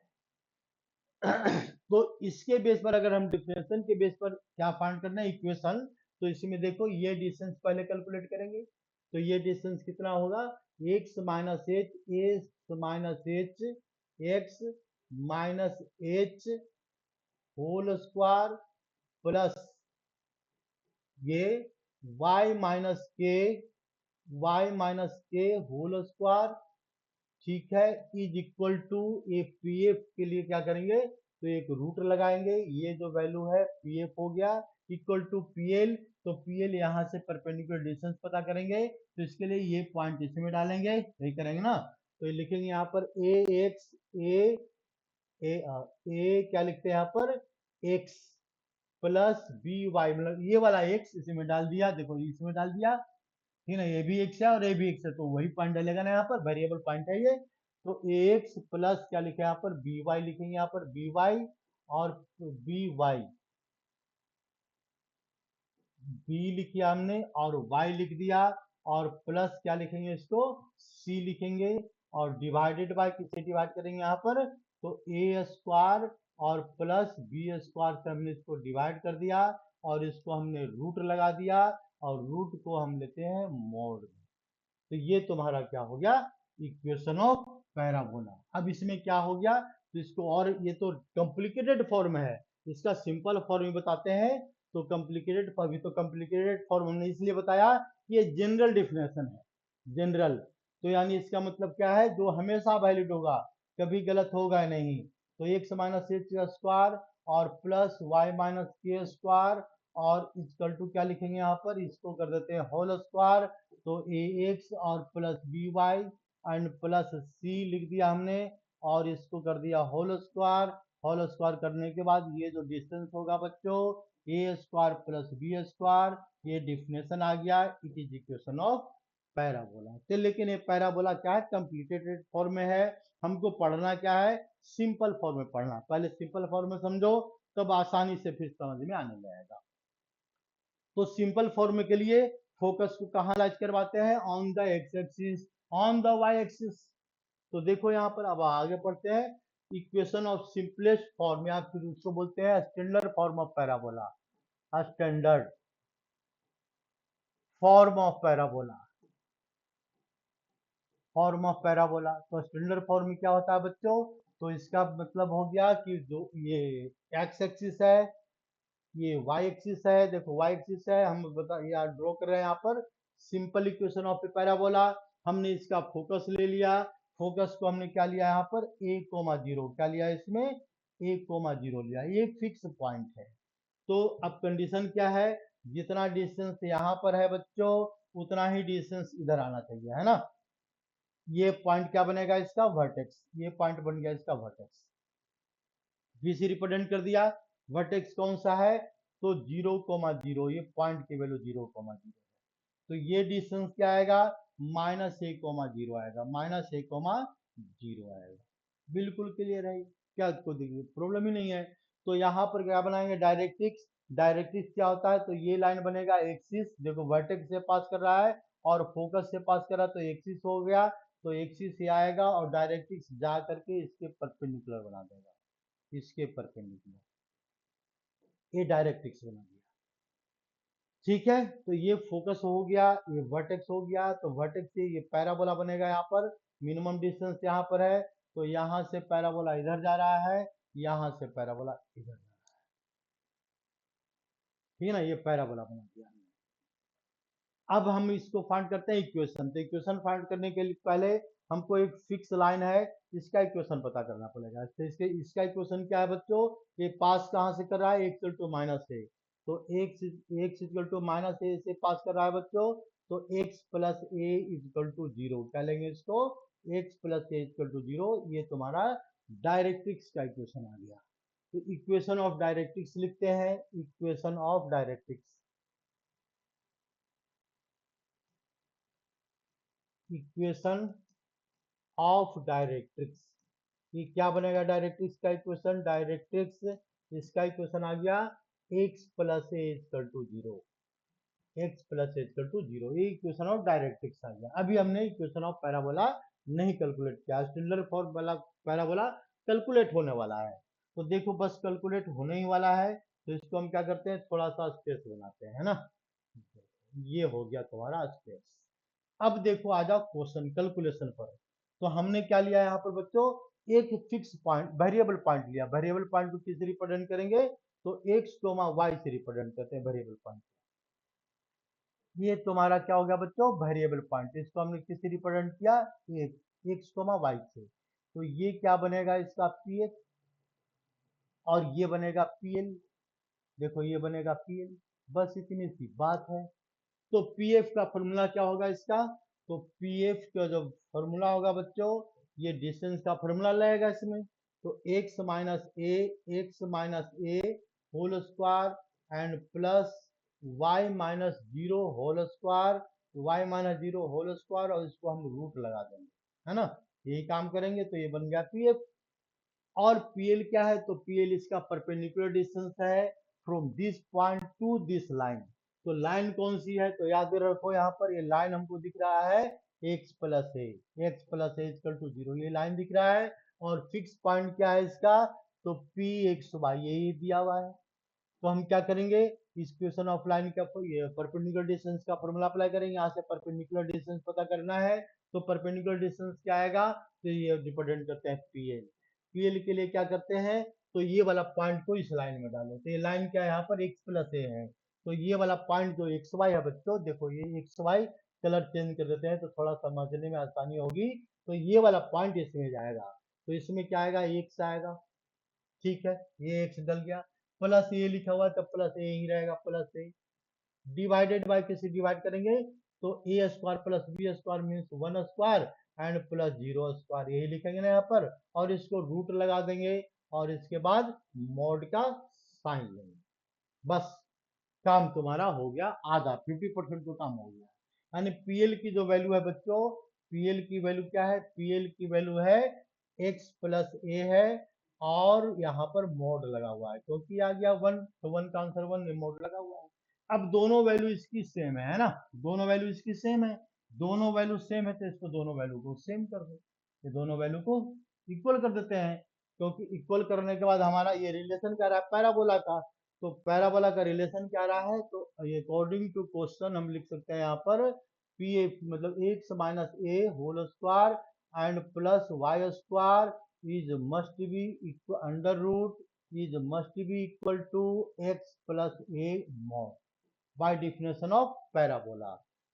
तो इसके बेस पर अगर हम डिफरेंशियल के बेस पर क्या फाइंड करना है इक्वेशन, तो इसमें देखो ये डिस्टेंस पहले कैलकुलेट करेंगे, तो ये डिस्टेंस कितना होगा, x minus h, x minus h, x minus h whole square plus ये y minus k whole square, ठीक है, is equal to a P F के लिए क्या करेंगे, तो एक रूट लगाएंगे, ये जो वैल्यू है पी एफ हो गया इक्वल टू पी एल, तो पी एल यहाँ से परपेंडिकुलर डिस्टेंस पता करेंगे, तो इसके लिए ये पॉइंट इसमें डालेंगे, यही करेंगे ना, तो ये लिखेंगे यहाँ पर ए एक्स, ए क्या लिखते हैं यहाँ पर, एक्स प्लस बी वाई, मतलब ये वाला एक्स इसमें डाल दिया, देखो इसमें डाल दिया, ठीक है, ये भी एक्स है और ये भी एक्स है, तो वही पॉइंट डलेगा ना यहाँ पर, वेरिएबल पॉइंट है ये, तो एक्स प्लस क्या लिखे यहाँ पर, बी वाई लिखेंगे यहाँ पर, बी वाई और बी वाई, बी लिखिए हमने और वाई लिख दिया, और प्लस क्या लिखेंगे इसको, सी लिखेंगे, और डिवाइडेड बाय किससे डिवाइड करेंगे यहाँ पर, तो ए स्क्वायर और प्लस बी स्क्वायर से हमने इसको डिवाइड कर दिया, और इसको हमने रूट लगा दिया, और रूट को हम लेते हैं मोड। तो ये तुम्हारा क्या हो गया, इक्वेशन ऑफ पैराबोला। अब इसमें क्या हो गया, तो इसको, और ये तो कॉम्प्लिकेटेड फॉर्म है, इसका सिंपल फॉर्म बताते हैं, तो कॉम्प्लिकेटेड, अभी तो कॉम्प्लिकेटेड फॉर्म हमने इसलिए बताया कि ये जनरल डिफिनेशन है, जनरल, तो यानी इसका मतलब क्या है, जो हमेशा वैलिड होगा, कभी गलत होगा नहीं, तो एक्स माइनस एच स्क्वायर और प्लस वाई माइनस के स्क्वायर, और इक्वल टू क्या लिखेंगे यहाँ पर, इसको कर देते हैं होल स्क्वायर, तो ए एक्स और plus b y and plus c लिख दिया हमने, और इसको कर दिया होल स्क्वायर, होल स्क्वायर करने के बाद ये जो डिस्टेंस होगा बच्चों, ए स्क्वायर प्लस बी स्क्वायर, ये डिफिनेशन आ गया, it is equation of parabola. तो लेकिन ये पैराबोला क्या है, कंप्लीटेड फॉर्म में है, हमको पढ़ना क्या है, सिंपल फॉर्म में पढ़ना, पहले सिंपल फॉर्म में समझो, तब आसानी से फिर समझ में आने लगेगा। तो सिंपल फॉर्म के लिए फोकस को कहाँ लाइज करवाते हैं, on the x axis, on the y axis. तो देखो यहाँ पर, अब आगे पढ़ते हैं, इक्वेशन ऑफ सिंपलेस्ट फॉर्म, या फिर उसको बोलते हैं standard form of parabola, standard form of parabola, form of parabola. तो स्टैंडर्ड फॉर्म में क्या होता है बच्चों, तो इसका मतलब हो गया कि जो ये एक्स एक्सिस है, ये वाई एक्सिस है, देखो वाई एक्सिस है, हम बता यहाँ ड्रॉ कर रहे हैं यहाँ पर सिंपल इक्वेशन ऑफ पैराबोला, हमने इसका फोकस ले लिया, फोकस को हमने क्या लिया यहाँ पर, ए कोमा जीरो, क्या लिया इसमें, ए कोमा जीरो लिया, ये फिक्स पॉइंट है। तो अब कंडीशन क्या है, जितना डिस्टेंस यहाँ पर है बच्चों, उतना ही डिस्टेंस इधर आना चाहिए, है ना, ये पॉइंट क्या बनेगा इसका वर्टेक्स, ये पॉइंट बन गया इसका वर्टेक्स। बीसी रिप्रेजेंट कर दिया, वर्टेक्स कौन सा है, तो 0,0, ये पॉइंट की वैल्यू 0,0 है, तो ये डिस्टेंस क्या आएगा, -a,0 आएगा, -a,0 आएगा। बिल्कुल क्लियर है, क्या कोई प्रॉब्लम ही नहीं है। तो यहाँ पर क्या बनाएंगे, डायरेक्ट्रिक्स। डायरेक्ट्रिक्स क्या होता है, तो ये लाइन बनेगा एक्सिस, देखो वर्टेक्स से पास कर रहा है और फोकस से पास कर रहा है, तो एक्सिस हो गया, तो एक्सिस ये आएगा और डायरेक्ट्रिक्स जा करके इसके परपेंडिकुलर बना देगा, इसके परपेंडिकुलर, ये डायरेक्ट्रिक्स बना दिया। ठीक है, तो ये फोकस हो गया, ये वर्टेक्स हो गया, तो वर्टेक्स से ये पैराबोला बनेगा, यहाँ पर मिनिमम डिस्टेंस यहाँ पर है, तो यहाँ से पैराबोला इधर जा रहा है, यहाँ से पैराबोला इधर जा रहा है, ठीक है ना, ये पैराबोला बना दिया हमने। अब हम इसको फाइंड करते हैं इक्वेशन, तो इक्वेशन फाइंड करने के लिए पहले हमको एक फिक्स लाइन है, इसका इक्वेशन पता करना पड़ेगा। तो इसका इक्वेशन क्या है बच्चों, ये पास कहाँ से कर रहा है, एक्स टू माइनस ए, तो x equal to minus a से पास कर रहा है बच्चों, तो x plus a equal to 0 क्या लेंगे इसको, x plus a equal to 0, ये तुम्हारा डायरेक्ट्रिक्स का इक्वेशन आ गया। तो इक्वेशन ऑफ डायरेक्ट्रिक्स लिखते हैं, equation of directrix, equation of directrix, ये क्या बनेगा डायरेक्ट्रिक्स का इक्वेशन, डायरेक्ट्रिक्स इसका इक्वेशन आ गया x plus a equal to 0, x plus a equal to 0, ये इक्वेशन ऑफ डायरेक्ट्रिक्स आ गया। अभी हमने इक्वेशन ऑफ पैराबोला नहीं कैलकुलेट किया, स्टैंडर्ड फॉर पैराबोला कैलकुलेट होने वाला है, तो देखो बस कैलकुलेट होने ही वाला है, तो इसको हम क्या करते हैं, थोड़ा सा स्पेस बनाते हैं, है ना, ये हो गया तुम्हारा स्पेस। अब देखो आ जाओ क्वेश्चन कैलकुलेशन पर, तो हमने क्या लिया यहाँ पर बच्चों, एक फिक्स पॉइंट वेरिएबल पॉइंट लिया, वेरिएबल पॉइंट को किस रिप्रेजेंट करेंगे, तो एक्स वाई से रिप्रेजेंट करते हैं वेरिएबल पॉइंट। ये तुम्हारा क्या हो गया बच्चों, वेरिएबल पॉइंट, इसको हमने किससे रिप्रेजेंट किया, एक्स वाई से, तो ये क्या बनेगा इसका पी एक्स, और ये बनेगा पी एल, देखो ये बनेगा पी एल, बस इतनी सी बात है। तो पीएफ का फॉर्मूला क्या होगा इसका, तो पीएफ का जो फॉर्मूला होगा बच्चों, ये डिस्टेंस का फॉर्मूला लगेगा इसमें, तो x minus a whole square and plus y minus zero whole square, y minus zero whole square, और इसको हम रूट लगा देंगे, है ना, यही काम करेंगे, तो ये बन गया पीएफ। और पीएल क्या है, तो पीएल इसका परपेंडिकुलर डिस्टेंस है from this point two this line, तो लाइन कौन सी है, तो याद रखो यहाँ पर ये लाइन हमको दिख रहा है x plus a, x plus a equal to 0, ये लाइन दिख रहा है, और फिक्स पॉइंट क्या है इसका, तो पी एक्स वाई यही दिया हुआ है। तो हम क्या करेंगे, इस इक्वेशन ऑफ लाइन का परपेंडिकुलर डिस्टेंस का फॉर्मूला अप्लाई करेंगे, यहाँ से परपेंडिकुलर डिस्टेंस पता करना है, तो परपेंडिकुलर डिस्टेंस क्या आएगा, तो ये रिप्रेजेंट करते हैं पीएल, पीएल के लिए क्या करते हैं, तो ये वाला पॉइंट को इस लाइन में डालो, तो ये लाइन क्या है यहाँ पर x प्लस ए है, तो ये वाला पॉइंट जो एक्स वाई है बच्चों, देखो ये एक्स वाई कलर चेंज कर देते हैं तो थोड़ा समझने में आसानी होगी, तो ये वाला पॉइंट इसमें जाएगा, तो इसमें क्या आएगा, एक्स आएगा, ठीक है, ये एक्स डल गया, प्लस ए लिखा हुआ है तो प्लस ए ही रहेगा, प्लस ए डिवाइडेड बाय किसी डिवाइड करेंगे, तो a square plus b square means 1 square and plus 0 square, यही लिखेंगे ना यहाँ पर, और इसको रूट लगा देंगे, और इसके बाद मॉड का साइन लेंगे, बस काम तुम्हारा हो गया आधा, 50% तो काम हो गया। यानी पीएल की जो वैल्यू है बच्चों, पीएल की वैल्यू क्या है, पीएल की वैल्यू है एक्स प्लस ए है, और यहाँ पर मोड लगा हुआ है, क्योंकि आ गया 1, तो 1 का आंसर 1 में मोड लगा हुआ है। अब दोनों वैल्यू इसकी सेम है ना, दोनों वैल्यू इसकी सेम है, दोनों वैल्यू सेम है, तो इसको दोनों वैल्यू को सेम कर दो, ये दोनों वैल्यू को इक्वल कर देते हैं, क्योंकि इक्वल करने के बाद हमारा ये रिलेशन क्या रहा है पैराबोला का, तो पैराबोला का रिलेशन क्या रहा है, तो अकॉर्डिंग टू क्वेश्चन हम लिख सकते हैं यहाँ पर पी ए मतलब x minus a whole square and plus y square is must be equal under root is must be equal to x plus a mod by definition of parabola.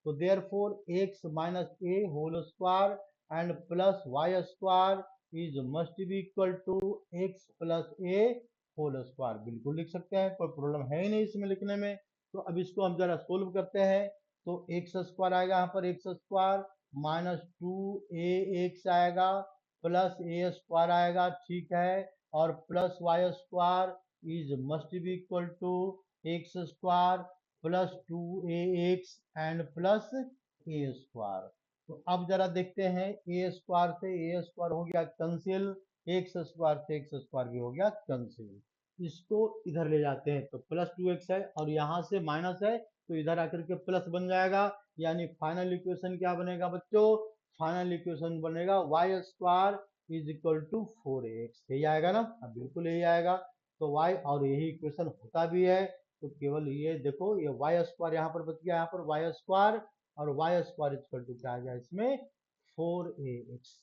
So therefore x minus a whole square and plus y square is must be equal to x plus a whole square, बिल्कुल लिख सकते हैं, कोई problem है ही नहीं इसमें लिखने में। तो अब इसको हम जरा सोल्व करते हैं, तो एक्स स्क्वायर आएगा यहाँ पर एक्स स्क्वायर -2ax आएगा प्लस ए स्क्वायर आएगा, ठीक है, और plus y square is must be equal to x square plus 2ax and plus a square. तो अब जरा देखते हैं, ए स्क्वायर से ए स्क्वायर हो गया कैंसिल, एक्स स्क्वायर से एक्स स्क्वायर भी हो गया कैंसिल। इसको इधर ले जाते हैं तो +2x है और यहाँ से माइनस है तो इधर आकर के प्लस बन जाएगा, यानी फाइनल इक्वेशन क्या बनेगा बच्चों? फाइनल इक्वेशन बनेगा y square is equal to 4ax, यही आएगा ना? अब बिल्कुल यही आएगा। तो y और यही इक्वेशन होता भी है, तो केवल ये देखो, ये वाई स्क्वायर यहाँ पर बच गया, यहाँ पर वाई स्क्वायर और वाई स्क्वायर इक्वल टू क्या आ गया इसमें? 4ax।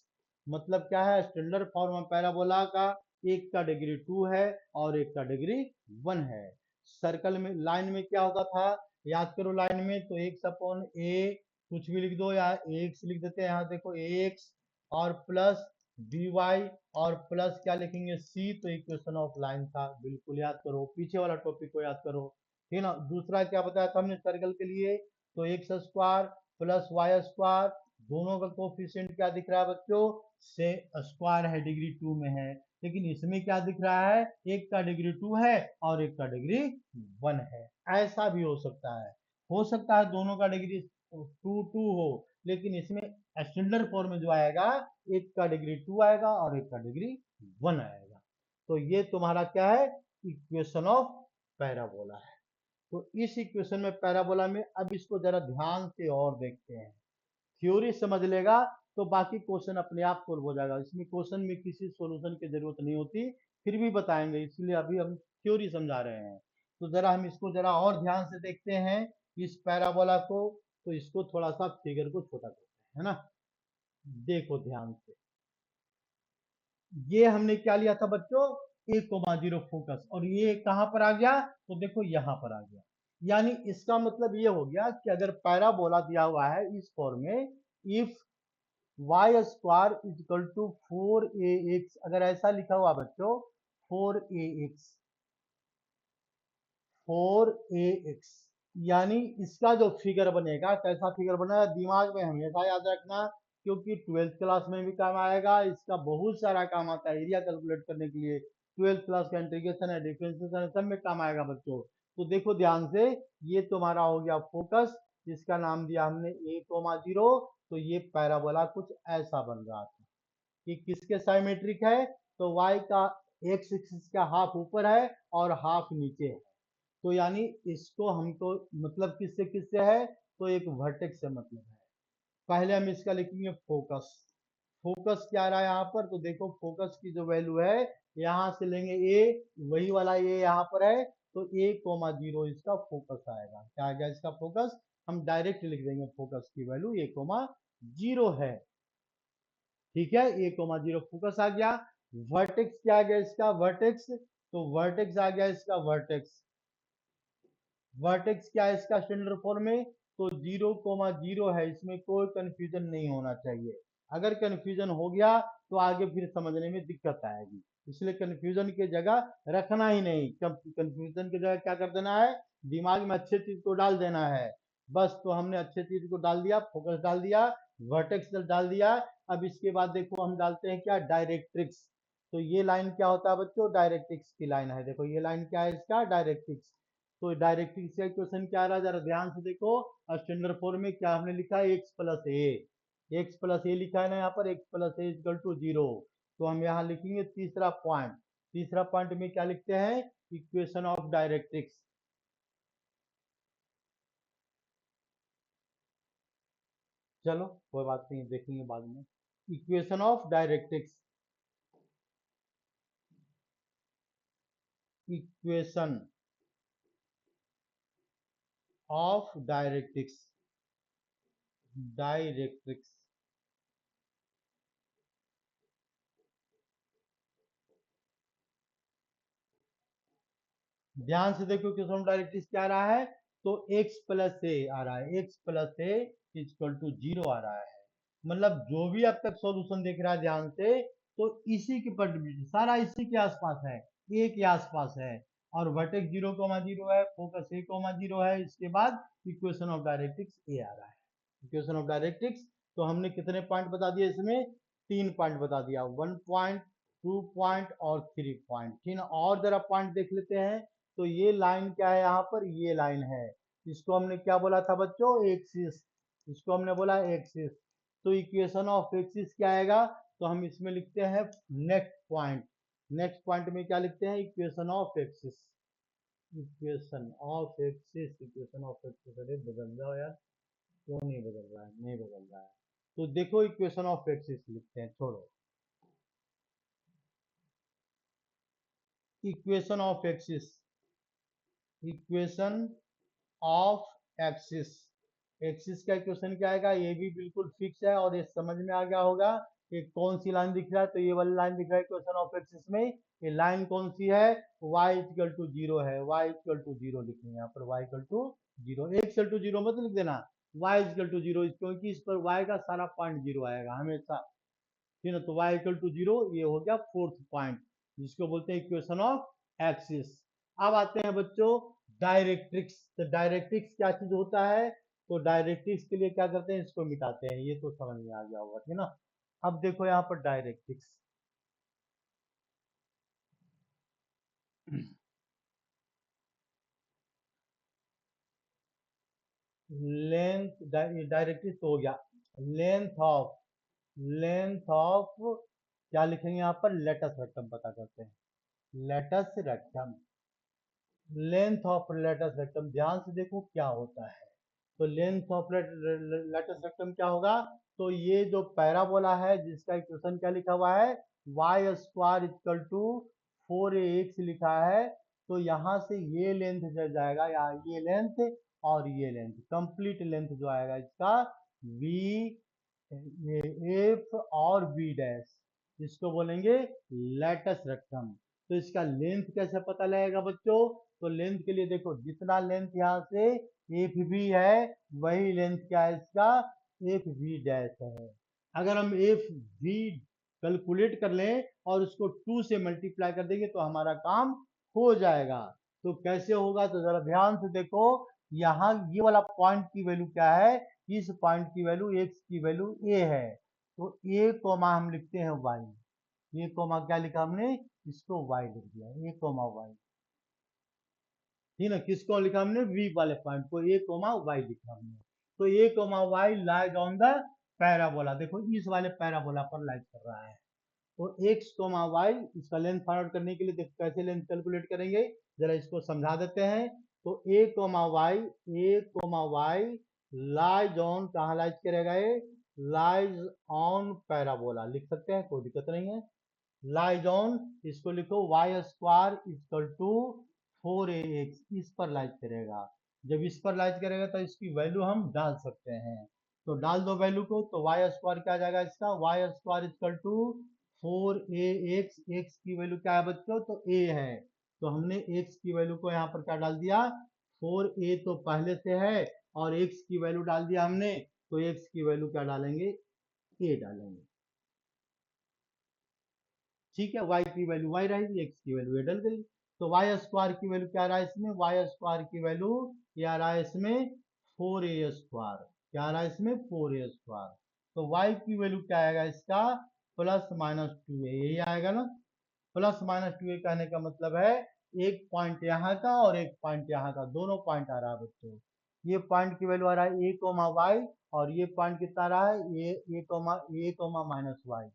मतलब क्या है? स्टैंडर्ड फॉर्म ऑफ पैराबोला का एक का डिग्री 2 है और एक का डिग्री 1 है। सर्कल में लाइन में क्या होता था, याद करो, लाइन में तो एक्स अपॉन ए कुछ भी लिख दो, या एक्स लिख देते हैं, यहाँ देखो एक्स और प्लस बी वाई और प्लस क्या लिखेंगे सी, तो इक्वेशन ऑफ लाइन था, बिल्कुल याद करो, पीछे वाला टॉपिक को याद करो, ठीक ना। दूसरा क्या बताया था हमने सर्कल के लिए, तो x square plus y square, दोनों का कोफिशिएंट क्या दिख रहा है बच्चों? से स्क्वायर है, डिग्री 2 में है, लेकिन इसमें क्या दिख रहा है? एक का डिग्री 2 है और एक का डिग्री 1 है। ऐसा भी हो सकता है दोनों का डिग्री 2 हो, लेकिन इसमें स्टैंडर्ड फॉर्म में जो आएगा, एक का डिग्री 2 आएगा और एक का डिग्री 1 आएगा। तो ये तुम्हारा क्या है? इक्वेशन ऑफ पैराबोला है। तो इस इक्वेशन में पैराबोला में अब इसको जरा ध्यान से और देखते हैं, थ्योरी समझ लेगा तो बाकी क्वेश्चन अपने आप सोल्व हो जाएगा, इसमें क्वेश्चन में किसी सॉल्यूशन की जरूरत नहीं होती, फिर भी बताएंगे, इसलिए अभी हम थ्योरी समझा रहे हैं। तो जरा हम इसको जरा और ध्यान से देखते हैं इस पैराबोला को, तो इसको थोड़ा सा फिगर को छोटा करते हैं, है ना। देखो ध्यान से, ये हमने क्या लिया था बच्चों? a,0 फोकस, और ये कहां पर आ गया? तो देखो यहां पर आ गया, यानी इसका मतलब ये हो गया कि अगर पैराबोला दिया हुआ है इस फॉर्म में, if y square is equal to 4ax, अगर ऐसा लिखा हुआ बच्चों 4ax, 4ax, यानी इसका जो फिगर बनेगा, कैसा फिगर बनेगा दिमाग में हमेशा याद रखना, क्योंकि 12th क्लास में भी काम आएगा, इसका बहुत सारा काम आता है एरिया कैलकुलेट करने के लिए, 12th क्लास का इंटीग्रेशन है, डिफरेंशिएशन है, सब में काम आएगा बच्चों। तो देखो ध्यान से, ये तुम्हारा हो गया फोकस, जिसका नाम दिया हमने a,0, तो ये पैराबोला कुछ ऐसा बन रहा था कि किसके साइमेट्रिक है? तो y का एक्स एक्सिस का हाफ ऊपर है और हाफ नीचे है, तो यानी इसको हमको मतलब किससे किससे है? तो एक वर्टेक्स से मतलब है। पहले हम इसका लिखेंगे फोकस, फोकस क्या आ रहा है यहाँ पर? तो देखो फोकस की जो वैल्यू है, यहाँ से लेंगे ए, वही वाला ए यहाँ पर है, तो a,0 इसका फोकस आएगा, क्या आ गया इसका फोकस? हम डायरेक्ट लिख देंगे फोकस की वैल्यू a,0 है, ठीक है, a,0 फोकस आ गया। वर्टेक्स क्या आ गया इसका? वर्टेक्स, तो वर्टेक्स आ गया इसका वर्टेक्स, वर्टेक्स क्या है इसका स्टैंडर्ड फॉर्म में? तो 0,0 है, इसमें कोई कंफ्यूजन नहीं होना चाहिए, अगर कंफ्यूजन हो गया तो आगे फिर समझने में दिक्कत आएगी, इसलिए कंफ्यूजन की जगह रखना ही नहीं, कंफ्यूजन की जगह क्या कर देना है? दिमाग में अच्छे चीज को डाल देना है, बस। तो हमने अच्छे चीज को डाल दिया, फोकस डाल दिया, वर्टेक्स डाल दिया। अब इसके बाद देखो हम डालते हैं क्या? डायरेक्ट्रिक्स। तो ये लाइन क्या होता है बच्चों? डायरेक्ट्रिक्स की लाइन है, देखो ये लाइन क्या है इसका? डायरेक्ट्रिक्स। तो डायरेक्ट्रिक्स का क्वेश्चन क्या आ रहा है, जरा ध्यान से देखो, स्टैंडर्ड फॉर्म में क्या हमने लिखा है? X plus a, x plus a लिखा है ना यहाँ पर, x plus a equal to 0, तो हम यहाँ लिखेंगे तीसरा पॉइंट, तीसरा पॉइंट में क्या लिखते हैं? Equation of directrix. चलो कोई बात नहीं, देखेंगे बाद में। Equation of directrix, equation of directrix, directrix, ध्यान से देखो क्वेश्चन डायरेक्ट्रिक्स क्या आ रहा है? तो x प्लस ए आ रहा है, x plus a equal to 0 आ रहा है, मतलब जो भी अब तक सॉल्यूशन देख रहा है ध्यान से, तो इसी के पर सारा इसी के आसपास है, ए के आसपास है, और वर्टेक्स 0,0 है, फोकस a,0 है, इसके बाद इक्वेशन ऑफ डायरेक्ट्रिक्स ए आ रहा है, इक्वेशन ऑफ डायरेक्ट्रिक्स तो हमने कितने पॉइंट बता दिए इसमें, 3 पॉइंट बता दिया, 1 पॉइंट, 2 पॉइंट और 3 पॉइंट। ठीक है, और जरा पॉइंट देख लेते हैं। तो ये लाइन क्या है यहाँ पर, ये लाइन है, इसको हमने क्या बोला था बच्चों, एक्सिस, इसको हमने बोला एक्सिस। तो इक्वेशन ऑफ एक्सिस क्या आएगा, तो हम इसमें लिखते हैं नेक्स्ट पॉइंट, नेक्स्ट पॉइंट में क्या लिखते हैं, equation of axis, equation of axis, equation of axis. अरे बदल जाओ यार, क्यों नहीं बदल रहा है, नहीं बदल रहा है। तो देखो इक्वेशन ऑफ एक्सिस लिखते हैं, छोड़ो, equation of axis, equation of axis, axis का इक्वेशन क्या आएगा, ये भी बिल्कुल फिक्स है और ये समझ में आ गया होगा। ये कौन सी लाइन दिख रहा है, तो ये वाली लाइन दिख रहा है इक्वेशन ऑफ एक्सिस में। ये लाइन कौन सी है, y इक्वल टू जीरो है, y इक्वल टू जीरो लिखेंगे यहाँ पर, y equal to zero, x to zero मत लिख देना, y इक्वल टू जीरो, क्योंकि इस पर y का सारा पॉइंट जीरो आएगा हमेशा। ठीक है, तो y इक्वल टू जीरो, ये हो गया फोर्थ पॉइंट, जिसको बोलते हैं इक्वेशन ऑफ एक्सिस। अब आते हैं बच्चों डायरेक्ट्रिक्स। तो डायरेक्ट्रिक्स क्या चीज होता है, तो डायरेक्ट्रिक्स के लिए क्या करते हैं, इसको मिटाते हैं, ये तो समझ में आ गया होगा, ठीक है ना। अब देखो यहाँ पर डायरेक्ट्रिक्स, लेंथ, डायरेक्ट्रिक्स हो गया, लेंथ ऑफ, लेंथ ऑफ, क्या लिखेंगे यहाँ पर, लेटस रेक्टम पता करते हैं, latus rectum, length of latus rectum, ध्यान से देखो क्या होता है। तो लेंथ ऑफ लेटस रेक्टम क्या होगा, तो ये जो पैराबोला है जिसका इक्वेशन क्या लिखा हुआ है, Y square equal to 4ax लिखा है। तो यहाँ से ये लेंथ चल जाएगा, यहाँ ये लेंथ और ये लेंथ, कंप्लीट लेंथ जो आएगा इसका, v, एफ और बी डैश, इसको बोलेंगे लेटस रेक्टम। तो इसका लेंथ कैसे पता लगेगा बच्चों, तो लेंथ के लिए देखो, जितना लेंथ यहाँ से एफ भी है, वही लेंथ क्या है इसका, एफ वी डैश है। अगर हम एफ वी कैलकुलेट कर लें और उसको 2 से मल्टीप्लाई कर देंगे तो हमारा काम हो जाएगा। तो कैसे होगा, तो जरा ध्यान से देखो, यहाँ ये वाला पॉइंट की वैल्यू क्या है, इस पॉइंट की वैल्यू, एक्स की वैल्यू ए है, तो ए कोमा हम लिखते हैं वाई, ये कोमा क्या लिखा हमने, इसको y लिख दिया, ए कोमा वाई, ठीक है, किसको लिखा हमने, v वाले पॉइंट को ए कोमा वाई लिखा हमने। तो a comma y lies on the parabola, देखो इस वाले पैराबोला पर लाइज कर रहा है। तो x कोमा वाई, इसका लेंथ फाइंड आउट करने के लिए देखो कैसे लेंथ कैलकुलेट करेंगे, जरा इसको समझा देते हैं। तो a comma y, a comma y lies on, कहाँ लाइज करेगा ये, लाइज ऑन पैराबोला लिख सकते हैं, कोई दिक्कत नहीं है। लाइज ऑन, इसको लिखो Y square equal to 4ax, इस पर लाइज करेगा। जब इस पर लाइज करेगा तो इसकी वैल्यू हम डाल सकते हैं, तो डाल दो वैल्यू को, तो वाई स्क्वायर क्या आ जाएगा इसका, y square equal to 4ax, x की वैल्यू क्या है बच्चों, तो a है, तो हमने x की वैल्यू को यहाँ पर क्या डाल दिया, 4a तो पहले से है, और x की वैल्यू डाल दिया हमने, तो x की वैल्यू क्या डालेंगे, a डालेंगे। ठीक है, y की वैल्यू y रहेगी, x की वैल्यू a डल गई। तो y स्क्वायर की वैल्यू क्या आ रहा है इसमें, y स्क्वायर की वैल्यू ये आ रहा है इसमें 4a स्क्वायर, क्या आ रहा है इसमें 4a स्क्वायर। तो y की वैल्यू क्या आएगा इसका, प्लस माइनस 2a, यही आएगा ना। प्लस माइनस 2a कहने का मतलब है एक पॉइंट यहाँ का और एक पॉइंट यहाँ का, दोनों पॉइंट आ रहा है बच्चों। ये पॉइंट की वैल्यू आ रहा है a कोमा वाई, और ये पॉइंट कितना आ रहा है, ए comma minus Y,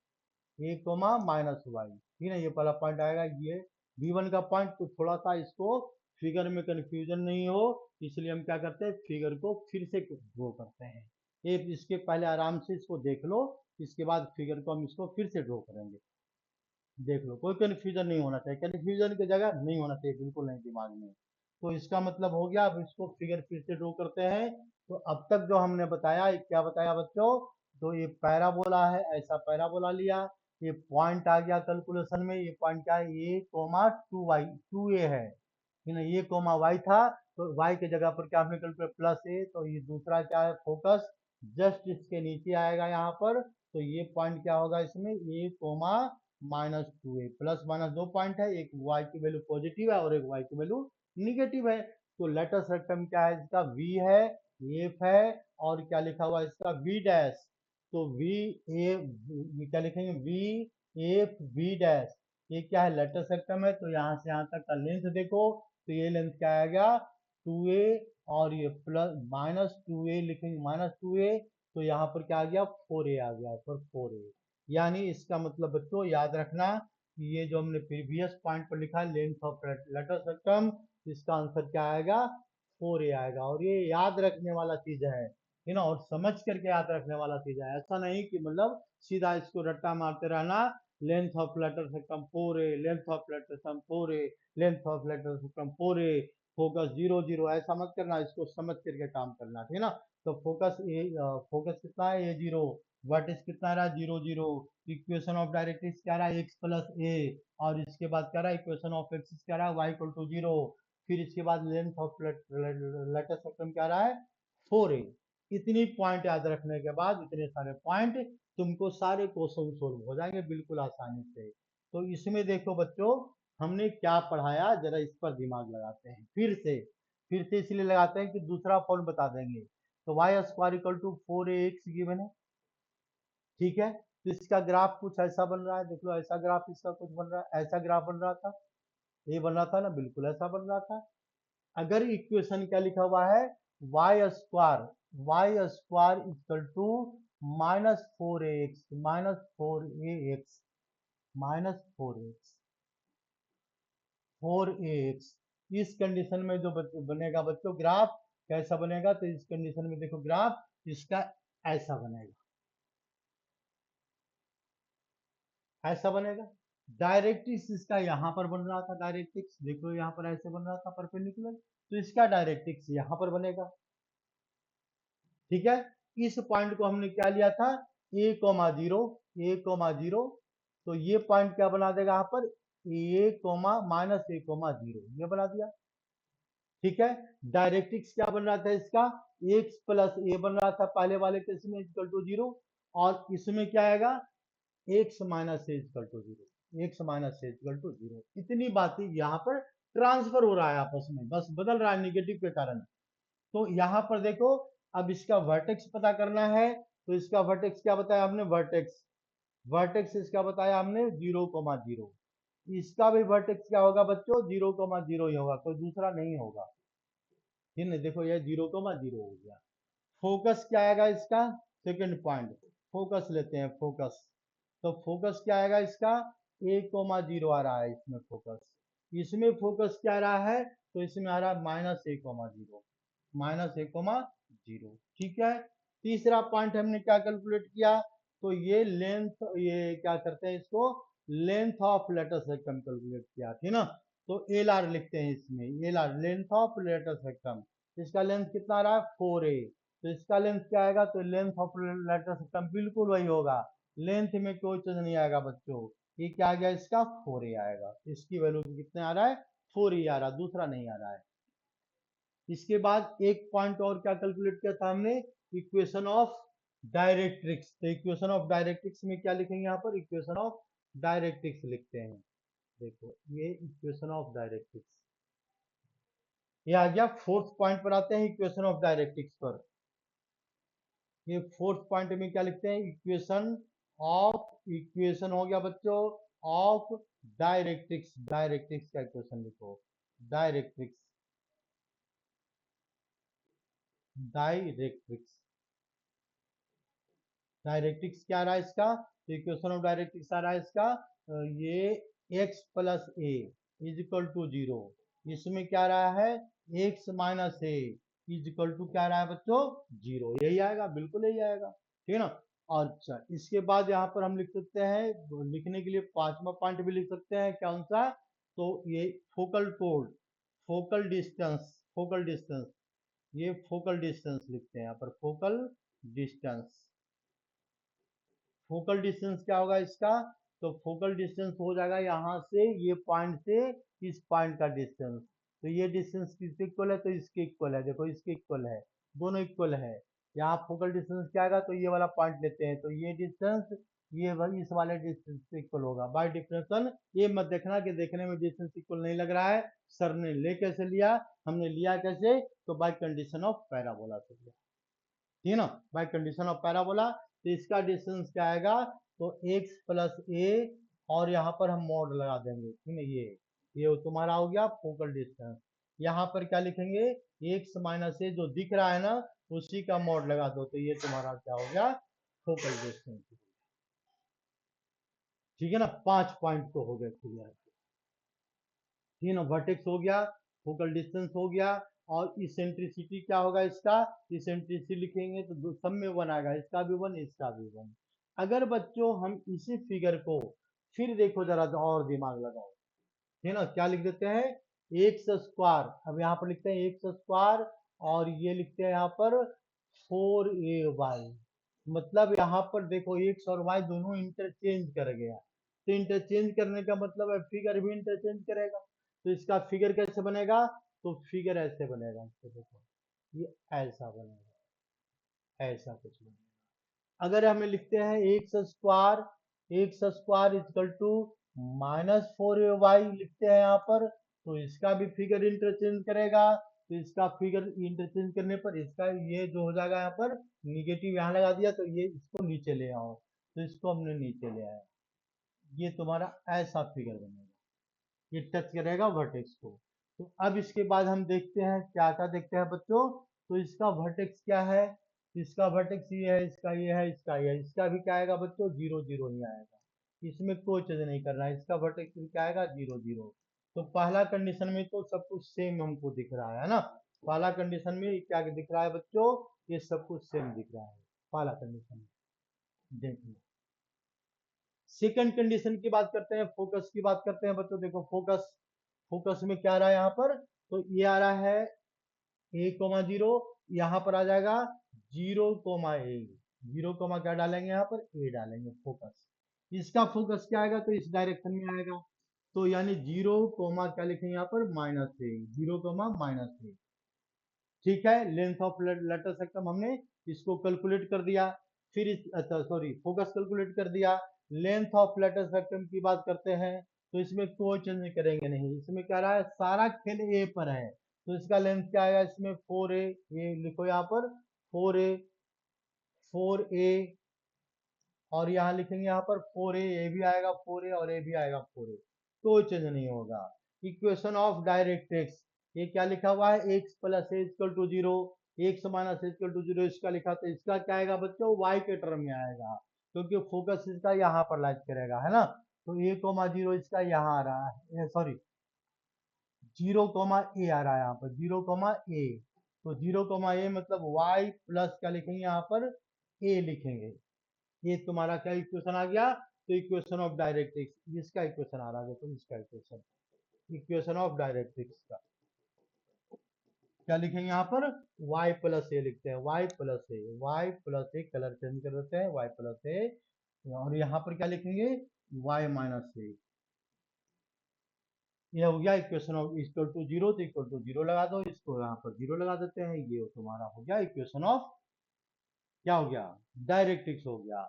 a comma minus Y, ठीक है, ये पहला पॉइंट आएगा ये v1 का पॉइंट। तो थोड़ा सा इसको फिगर में कंफ्यूजन नहीं हो, इसलिए हम क्या करते हैं, फिगर को फिर से ड्रॉ करते हैं। ये इसके पहले आराम से इसको देख लो, इसके बाद फिगर को हम इसको फिर से ड्रॉ करेंगे। देख लो, कोई कंफ्यूजन नहीं होना चाहिए, कंफ्यूजन की जगह नहीं होना चाहिए, बिल्कुल नहीं दिमाग में। तो इसका मतलब हो गया, अब इसको फिगर फिर से ड्रॉ करते हैं। तो अब तक जो हमने बताया, ये क्या बताया बच्चों, तो ये पैराबोला है, ऐसा पैराबोला लिया, ये पॉइंट आ गया कैलकुलेशन में, ये पॉइंट क्या है, ए कोमा 2a है, है ना, ये कोमा वाई था, तो वाई की जगह पर क्या हमने कैलकुलेट, प्लस ए, तो ये दूसरा क्या है फोकस, जस्ट इसके नीचे आएगा यहाँ पर। तो ये पॉइंट क्या होगा इसमें, a comma minus 2a, plus minus दो पॉइंट है, एक y की वैल्यू पॉजिटिव है और एक y की वैल्यू निगेटिव है। तो लेटेस्ट रेक्टम क्या है इसका, v है, एफ है, और क्या लिखा हुआ है इसका, v डैश। तो वी ए क्या लिखेंगे, वी एफ वी डैश, ये क्या है, लेटर सेक्टम है, तो यहाँ से यहाँ तक का लेंथ देखो, तो ये लेंथ क्या आएगा 2a, और ये प्लस -2a लिखेंगे, -2a, तो यहाँ पर क्या आ गया 4a आ गया, पर 4a, यानी इसका मतलब बच्चों याद रखना कि ये जो हमने प्रीवियस पॉइंट पर लिखा है लेंथ ऑफ लेटर सेक्टम, इसका आंसर क्या आएगा 4a आएगा, और ये याद रखने वाला चीज है ना, और समझ करके याद रखने वाला चीज है, ऐसा नहीं कि मतलब सीधा इसको रट्टा मारते रहना, length of letter सेक्टम 4a, length of letter सेक्टम 4a, length of letter सेक्टम 4a, focus 0 0, ऐसा मत करना, इसको समझ करके काम करना, ठीक है ना। तो फोकस कितना है a0, वर्टिस कितना रहा 0 0, इक्वेशन ऑफ डायरेक्ट्रिक्स क्या रहा x प्लस a, और इसके बाद क्या रहा इक्वेशन ऑफ एक्सिस क्या रहा y इक्वल टू 0, फिर इसके बाद लेंथ ऑफ लेटर सेक्टम क्या रहा है 4a। इतनी पॉइंट याद रखने के बाद, इतने सारे पॉइंट, तुमको सारे क्वेश्चन सोल्व हो जाएंगे बिल्कुल आसानी से। तो इसमें देखो बच्चों हमने क्या पढ़ाया, जरा इस पर दिमाग लगाते हैं फिर से इसलिए लगाते हैं कि दूसरा फॉर्म बता देंगे। तो y square equal to 4ax given है, ठीक है, तो इसका ग्राफ कुछ ऐसा बन रहा है, देख लो ऐसा ग्राफ इसका कुछ बन रहा है, ऐसा ग्राफ बन रहा था, ये बन रहा था ना, बिल्कुल ऐसा बन रहा था। अगर इक्वेशन क्या लिखा हुआ है Y square equal to -4ax, -4ax, -4ax, 4ax, इस कंडीशन में जो बनेगा बच्चों ग्राफ कैसा बनेगा, तो इस कंडीशन में देखो ग्राफ इसका ऐसा बनेगा, ऐसा बनेगा। डायरेक्ट्रिक्स इसका यहाँ पर बन रहा था, डायरेक्ट्रिक्स देखो यहाँ पर ऐसे बन रहा था परपेंडिकुलर, तो इसका डायरेक्ट्रिक्स यहाँ पर बनेगा, ठीक है। इस पॉइंट को हमने क्या लिया था a,0, a,0, तो ये पॉइंट क्या बना देगा यहाँ पर -a,0 ये बना दिया, ठीक है। डायरेक्ट्रिक्स क्या बन रहा था इसका x प्लस a बन रहा था पहले वाले केस में इक्वल टू 0, और इसमें क्या आएगा x minus a equal to 0, x minus a equal to 0, इतनी बातें यहाँ पर ट्रांसफर हो रहा है आपस में, बस बदल रहा है निगेटिव के कारण। तो यहाँ पर देखो अब इसका वर्टेक्स पता करना है, तो इसका वर्टेक्स क्या बताया हमने, वर्टेक्स वर्टेक्स इसका बताया हमने 0,0, इसका भी वर्टेक्स क्या होगा बच्चों 0,0 ही होगा, कोई दूसरा नहीं होगा, ठीक है। देखो ये 0,0 हो गया। फोकस क्या आएगा इसका, सेकंड पॉइंट, फोकस लेते हैं फोकस, तो फोकस क्या आएगा इसका a,0 आ रहा है इसमें फोकस, इसमें फोकस क्या आ रहा है, तो इसमें आ रहा है -a,0, -a,0, ठीक है। तीसरा पॉइंट हमने क्या कैलकुलेट किया, तो ये लेंथ, ये क्या करते हैं इसको लेंथ ऑफ लेटर सेक्टम कैलकुलेट किया, ठीक ना। तो एल आर लिखते हैं इसमें, L R length of letter सेक्टम, इसका लेंथ कितना आ रहा है 4a, तो इसका लेंथ क्या आएगा, तो लेंथ ऑफ लेटर सिस्टम बिल्कुल वही होगा, लेंथ में कोई चीज नहीं आएगा बच्चों, ये क्या आ गया इसका 4a आएगा, इसकी वैल्यू कितने आ रहा है 4a आ रहा है, दूसरा नहीं आ रहा है। इसके बाद एक पॉइंट और क्या कैलकुलेट किया था हमने, इक्वेशन ऑफ डायरेक्ट्रिक्स, तो इक्वेशन ऑफ डायरेक्ट्रिक्स में क्या लिखेंगे यहाँ पर, इक्वेशन ऑफ डायरेक्ट्रिक्स लिखते हैं, देखो ये इक्वेशन ऑफ डायरेक्ट्रिक्स, ये आ गया फोर्थ पॉइंट पर आते हैं इक्वेशन ऑफ डायरेक्ट्रिक्स पर। ये फोर्थ पॉइंट में क्या लिखते हैं, इक्वेशन हो गया बच्चों ऑफ डायरेक्ट्रिक्स, डायरेक्ट्रिक्स का इक्वेशन लिखो, डायरेक्ट्रिक्स, डायरेक्ट्रिक्स, डायरेक्ट्रिक्स क्या आ रहा है इसका, तो इक्वेशन ऑफ डायरेक्ट्रिक्स आ रहा है इसका ये x plus a is equal to 0, इसमें क्या रहा है x minus a is equal to क्या रहा है बच्चों 0, यही आएगा, बिल्कुल यही आएगा, ठीक है ना। अच्छा इसके बाद यहाँ पर हम लिख सकते हैं, लिखने के लिए पांचवा पॉइंट भी लिख सकते हैं, कौन सा, तो ये focal code, focal distance, focal distance, ये फोकल डिस्टेंस लिखते हैं यहाँ पर, फोकल डिस्टेंस, फोकल डिस्टेंस क्या होगा इसका, तो फोकल डिस्टेंस हो जाएगा यहाँ से ये पॉइंट से इस पॉइंट का डिस्टेंस, तो ये डिस्टेंस किसके इक्वल है, तो इसके इक्वल है, देखो इसके इक्वल है, दोनों इक्वल है। यहाँ फोकल डिस्टेंस क्या आएगा, तो ये वाला पॉइंट लेते हैं, तो ये डिस्टेंस ये इस वाले डिस्टेंस से इक्वल होगा बाय डिफरेंशियल, ये मत देखना कि देखने में डिस्टेंस इक्वल नहीं लग रहा है, सर ने ले कैसे लिया, हमने लिया कैसे, तो बाय कंडीशन ऑफ पैराबोला से लिया, ठीक है ना, बाय कंडीशन ऑफ पैराबोला। तो इसका डिस्टेंस क्या आएगा, तो x प्लस ए, और यहाँ पर हम मॉड लगा देंगे, ठीक है, ये तुम्हारा हो गया फोकल डिस्टेंस। यहाँ पर क्या लिखेंगे, x माइनस ए जो दिख रहा है ना, उसी का मॉड लगा दो, तो ये तुम्हारा क्या हो गया, फोकल डिस्टेंस। ठीक है ना, 5 पॉइंट तो हो गए क्लियर। ठीक है ना, वर्टेक्स हो गया, फोकल डिस्टेंस हो गया, और इसेंट्रिसिटी क्या होगा इसका, इसेंट्रिसिटी लिखेंगे तो सब में वन आएगा, इसका भी वन, इसका भी वन। अगर बच्चों हम इसी फिगर को फिर देखो जरा और दिमाग लगाओ, है ना, क्या लिख देते हैं, एक्स स्क्वायर, अब यहाँ पर लिखते हैं एक्स स्क्वायर, और ये लिखते हैं यहाँ पर 4ay, मतलब यहाँ पर देखो एक्स और वाई दोनों इंटरचेंज कर गया, तो इंटरचेंज करने का मतलब है फिगर भी इंटरचेंज करेगा, तो इसका फिगर कैसे बनेगा, तो फिगर ऐसे बनेगा, इसको देखो ये ऐसा बनेगा, ऐसा कुछ बनेगा। अगर हमें लिखते हैं x square equal to -4ay लिखते हैं यहाँ पर, तो इसका भी फिगर इंटरचेंज करेगा, तो इसका फिगर इंटरचेंज करने पर इसका ये जो हो जाएगा यहाँ पर निगेटिव यहाँ लगा दिया, तो ये इसको नीचे ले आओ, तो इसको हमने नीचे ले आया, ये तुम्हारा ऐसा फिगर बनेगा, ये टच करेगा वर्टेक्स को। तो अब इसके बाद हम देखते हैं क्या क्या देखते हैं बच्चों, तो इसका वर्टेक्स क्या है, इसका वर्टेक्स ये है, इसका ये है, इसका ये है, इसका भी क्या आएगा बच्चों, 0 0 ही आएगा, इसमें कोई चीज नहीं करना है, इसका वर्टेक्स भी क्या आएगा, 0 0। तो पहला कंडीशन में तो सब कुछ सेम हमको दिख रहा है ना, पहला कंडीशन में क्या दिख रहा है बच्चों, ये सब कुछ सेम दिख रहा है, पहला कंडीशन देखिए। सेकंड कंडीशन की बात करते हैं, फोकस की बात करते हैं बच्चों, देखो फोकस, फोकस में क्या आ रहा है यहाँ पर, तो ये आ रहा है a,0, यहाँ पर आ जाएगा 0,a, 0, क्या डालेंगे यहाँ पर, a डालेंगे, फोकस, इसका फोकस क्या आएगा, तो इस डायरेक्शन में आएगा, तो यानी 0, क्या लिखेंगे यहाँ पर, -a, 0, -a, ठीक है। लेंथ ऑफ लेटर सेक्टम हमने इसको कैलकुलेट कर दिया, फिर अच्छा सॉरी फोकस कैलकुलेट कर दिया। लेंथ ऑफ लेटर सेक्टम की बात करते हैं, तो इसमें कोई चेंज करेंगे नहीं, इसमें क्या रहा है, सारा खेल ए पर है, तो इसका लेंथ क्या आएगा, इसमें 4a, ये लिखो यहाँ पर 4a, 4a, और यहाँ लिखेंगे यहाँ पर 4a, ये भी आएगा 4a, और ये भी आएगा 4a, कोई चेंज नहीं होगा। इक्वेशन ऑफ डायरेक्ट एक्स, ये क्या लिखा हुआ है, x plus a equal to 0, x minus a equal to 0, इसका लिखा, तो इसका क्या आएगा बच्चों, y के टर्म में आएगा, क्योंकि फोकस इसका यहाँ पर लाइट करेगा, है ना, तो a,0 इसका यहाँ आ रहा है, सॉरी 0,a आ रहा है यहाँ पर, 0,a, तो 0,a मतलब y प्लस क्या लिखेंगे यहाँ पर, a लिखेंगे, ये तुम्हारा क्या इक्वेशन आ गया, तो इक्वेशन ऑफ डायरेक्ट एक्स, इसका इक्वेशन आ रहा है, देखो इसका equation, equation of direct x का क्या लिखेंगे यहाँ पर, y प्लस ए लिखते हैं, y प्लस ए, y प्लस ए, कलर चेंज कर देते हैं, y प्लस ए, और यहाँ पर क्या लिखेंगे, y माइनस ए, ये हो गया इक्वेशन ऑफ इक्वल टू 0, तो इक्वल टू 0 लगा दो, इसको यहाँ पर 0 लगा देते हैं, ये तुम्हारा हो गया इक्वेशन ऑफ, क्या हो गया, डायरेक्ट एक्स हो गया।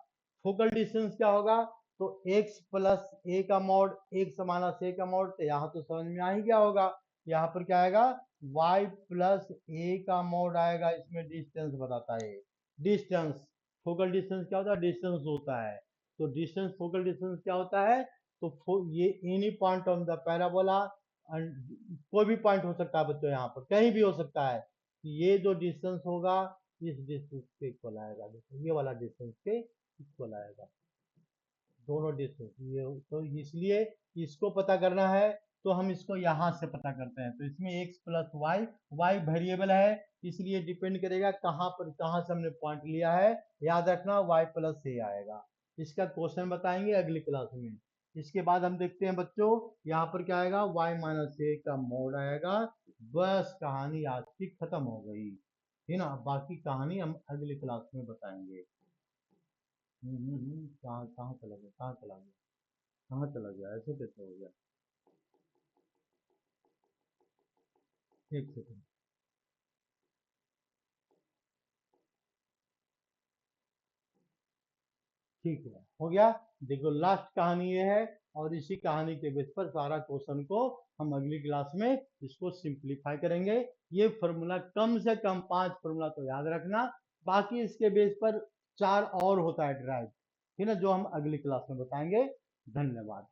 फोकल डिस्टेंस क्या होगा, तो x प्लस ए का मॉड, x माइनस ए का मॉड, तो यहाँ तो समझ में आ ही गया होगा, यहाँ पर क्या आएगा, y प्लस ए का मॉड आएगा, इसमें डिस्टेंस बताता है, डिस्टेंस, फोकल डिस्टेंस क्या होता है, डिस्टेंस होता है, तो डिस्टेंस फोकल डिस्टेंस क्या होता है, तो ये any point on the parabola, कोई भी पॉइंट हो सकता है बच्चों, यहाँ पर कहीं भी हो सकता है, ये जो डिस्टेंस होगा इस डिस्टेंस के इक्वल आएगा, देखो ये वाला डिस्टेंस के इक्वल आएगा, दोनों डिस्टेंस ये, तो इसलिए इसको पता करना है, तो हम इसको यहाँ से पता करते हैं, तो इसमें x प्लस वाई वेरिएबल है, इसलिए डिपेंड करेगा कहाँ पर, कहाँ से हमने पॉइंट लिया है, याद रखना y प्लस ए आएगा, इसका क्वेश्चन बताएंगे अगली क्लास में। इसके बाद हम देखते हैं बच्चों, यहाँ पर क्या आएगा, y माइनस ए का मोड आएगा, बस कहानी आज की खत्म हो गई, है ना, बाकी कहानी हम अगली क्लास में बताएंगे। कहाँ कहाँ चला गया, कहाँ चला गया, कहाँ चला गया, ऐसे कैसे हो गया, एक सेकंड, ठीक है हो गया। देखो लास्ट कहानी ये है, और इसी कहानी के बेस पर सारा क्वेश्चन को हम अगली क्लास में इसको सिंप्लीफाई करेंगे। ये फॉर्मूला कम से कम 5 फॉर्मूला तो याद रखना, बाकी इसके बेस पर 4 और होता है ड्राइव, ठीक है ना, जो हम अगली क्लास में बताएंगे। धन्यवाद।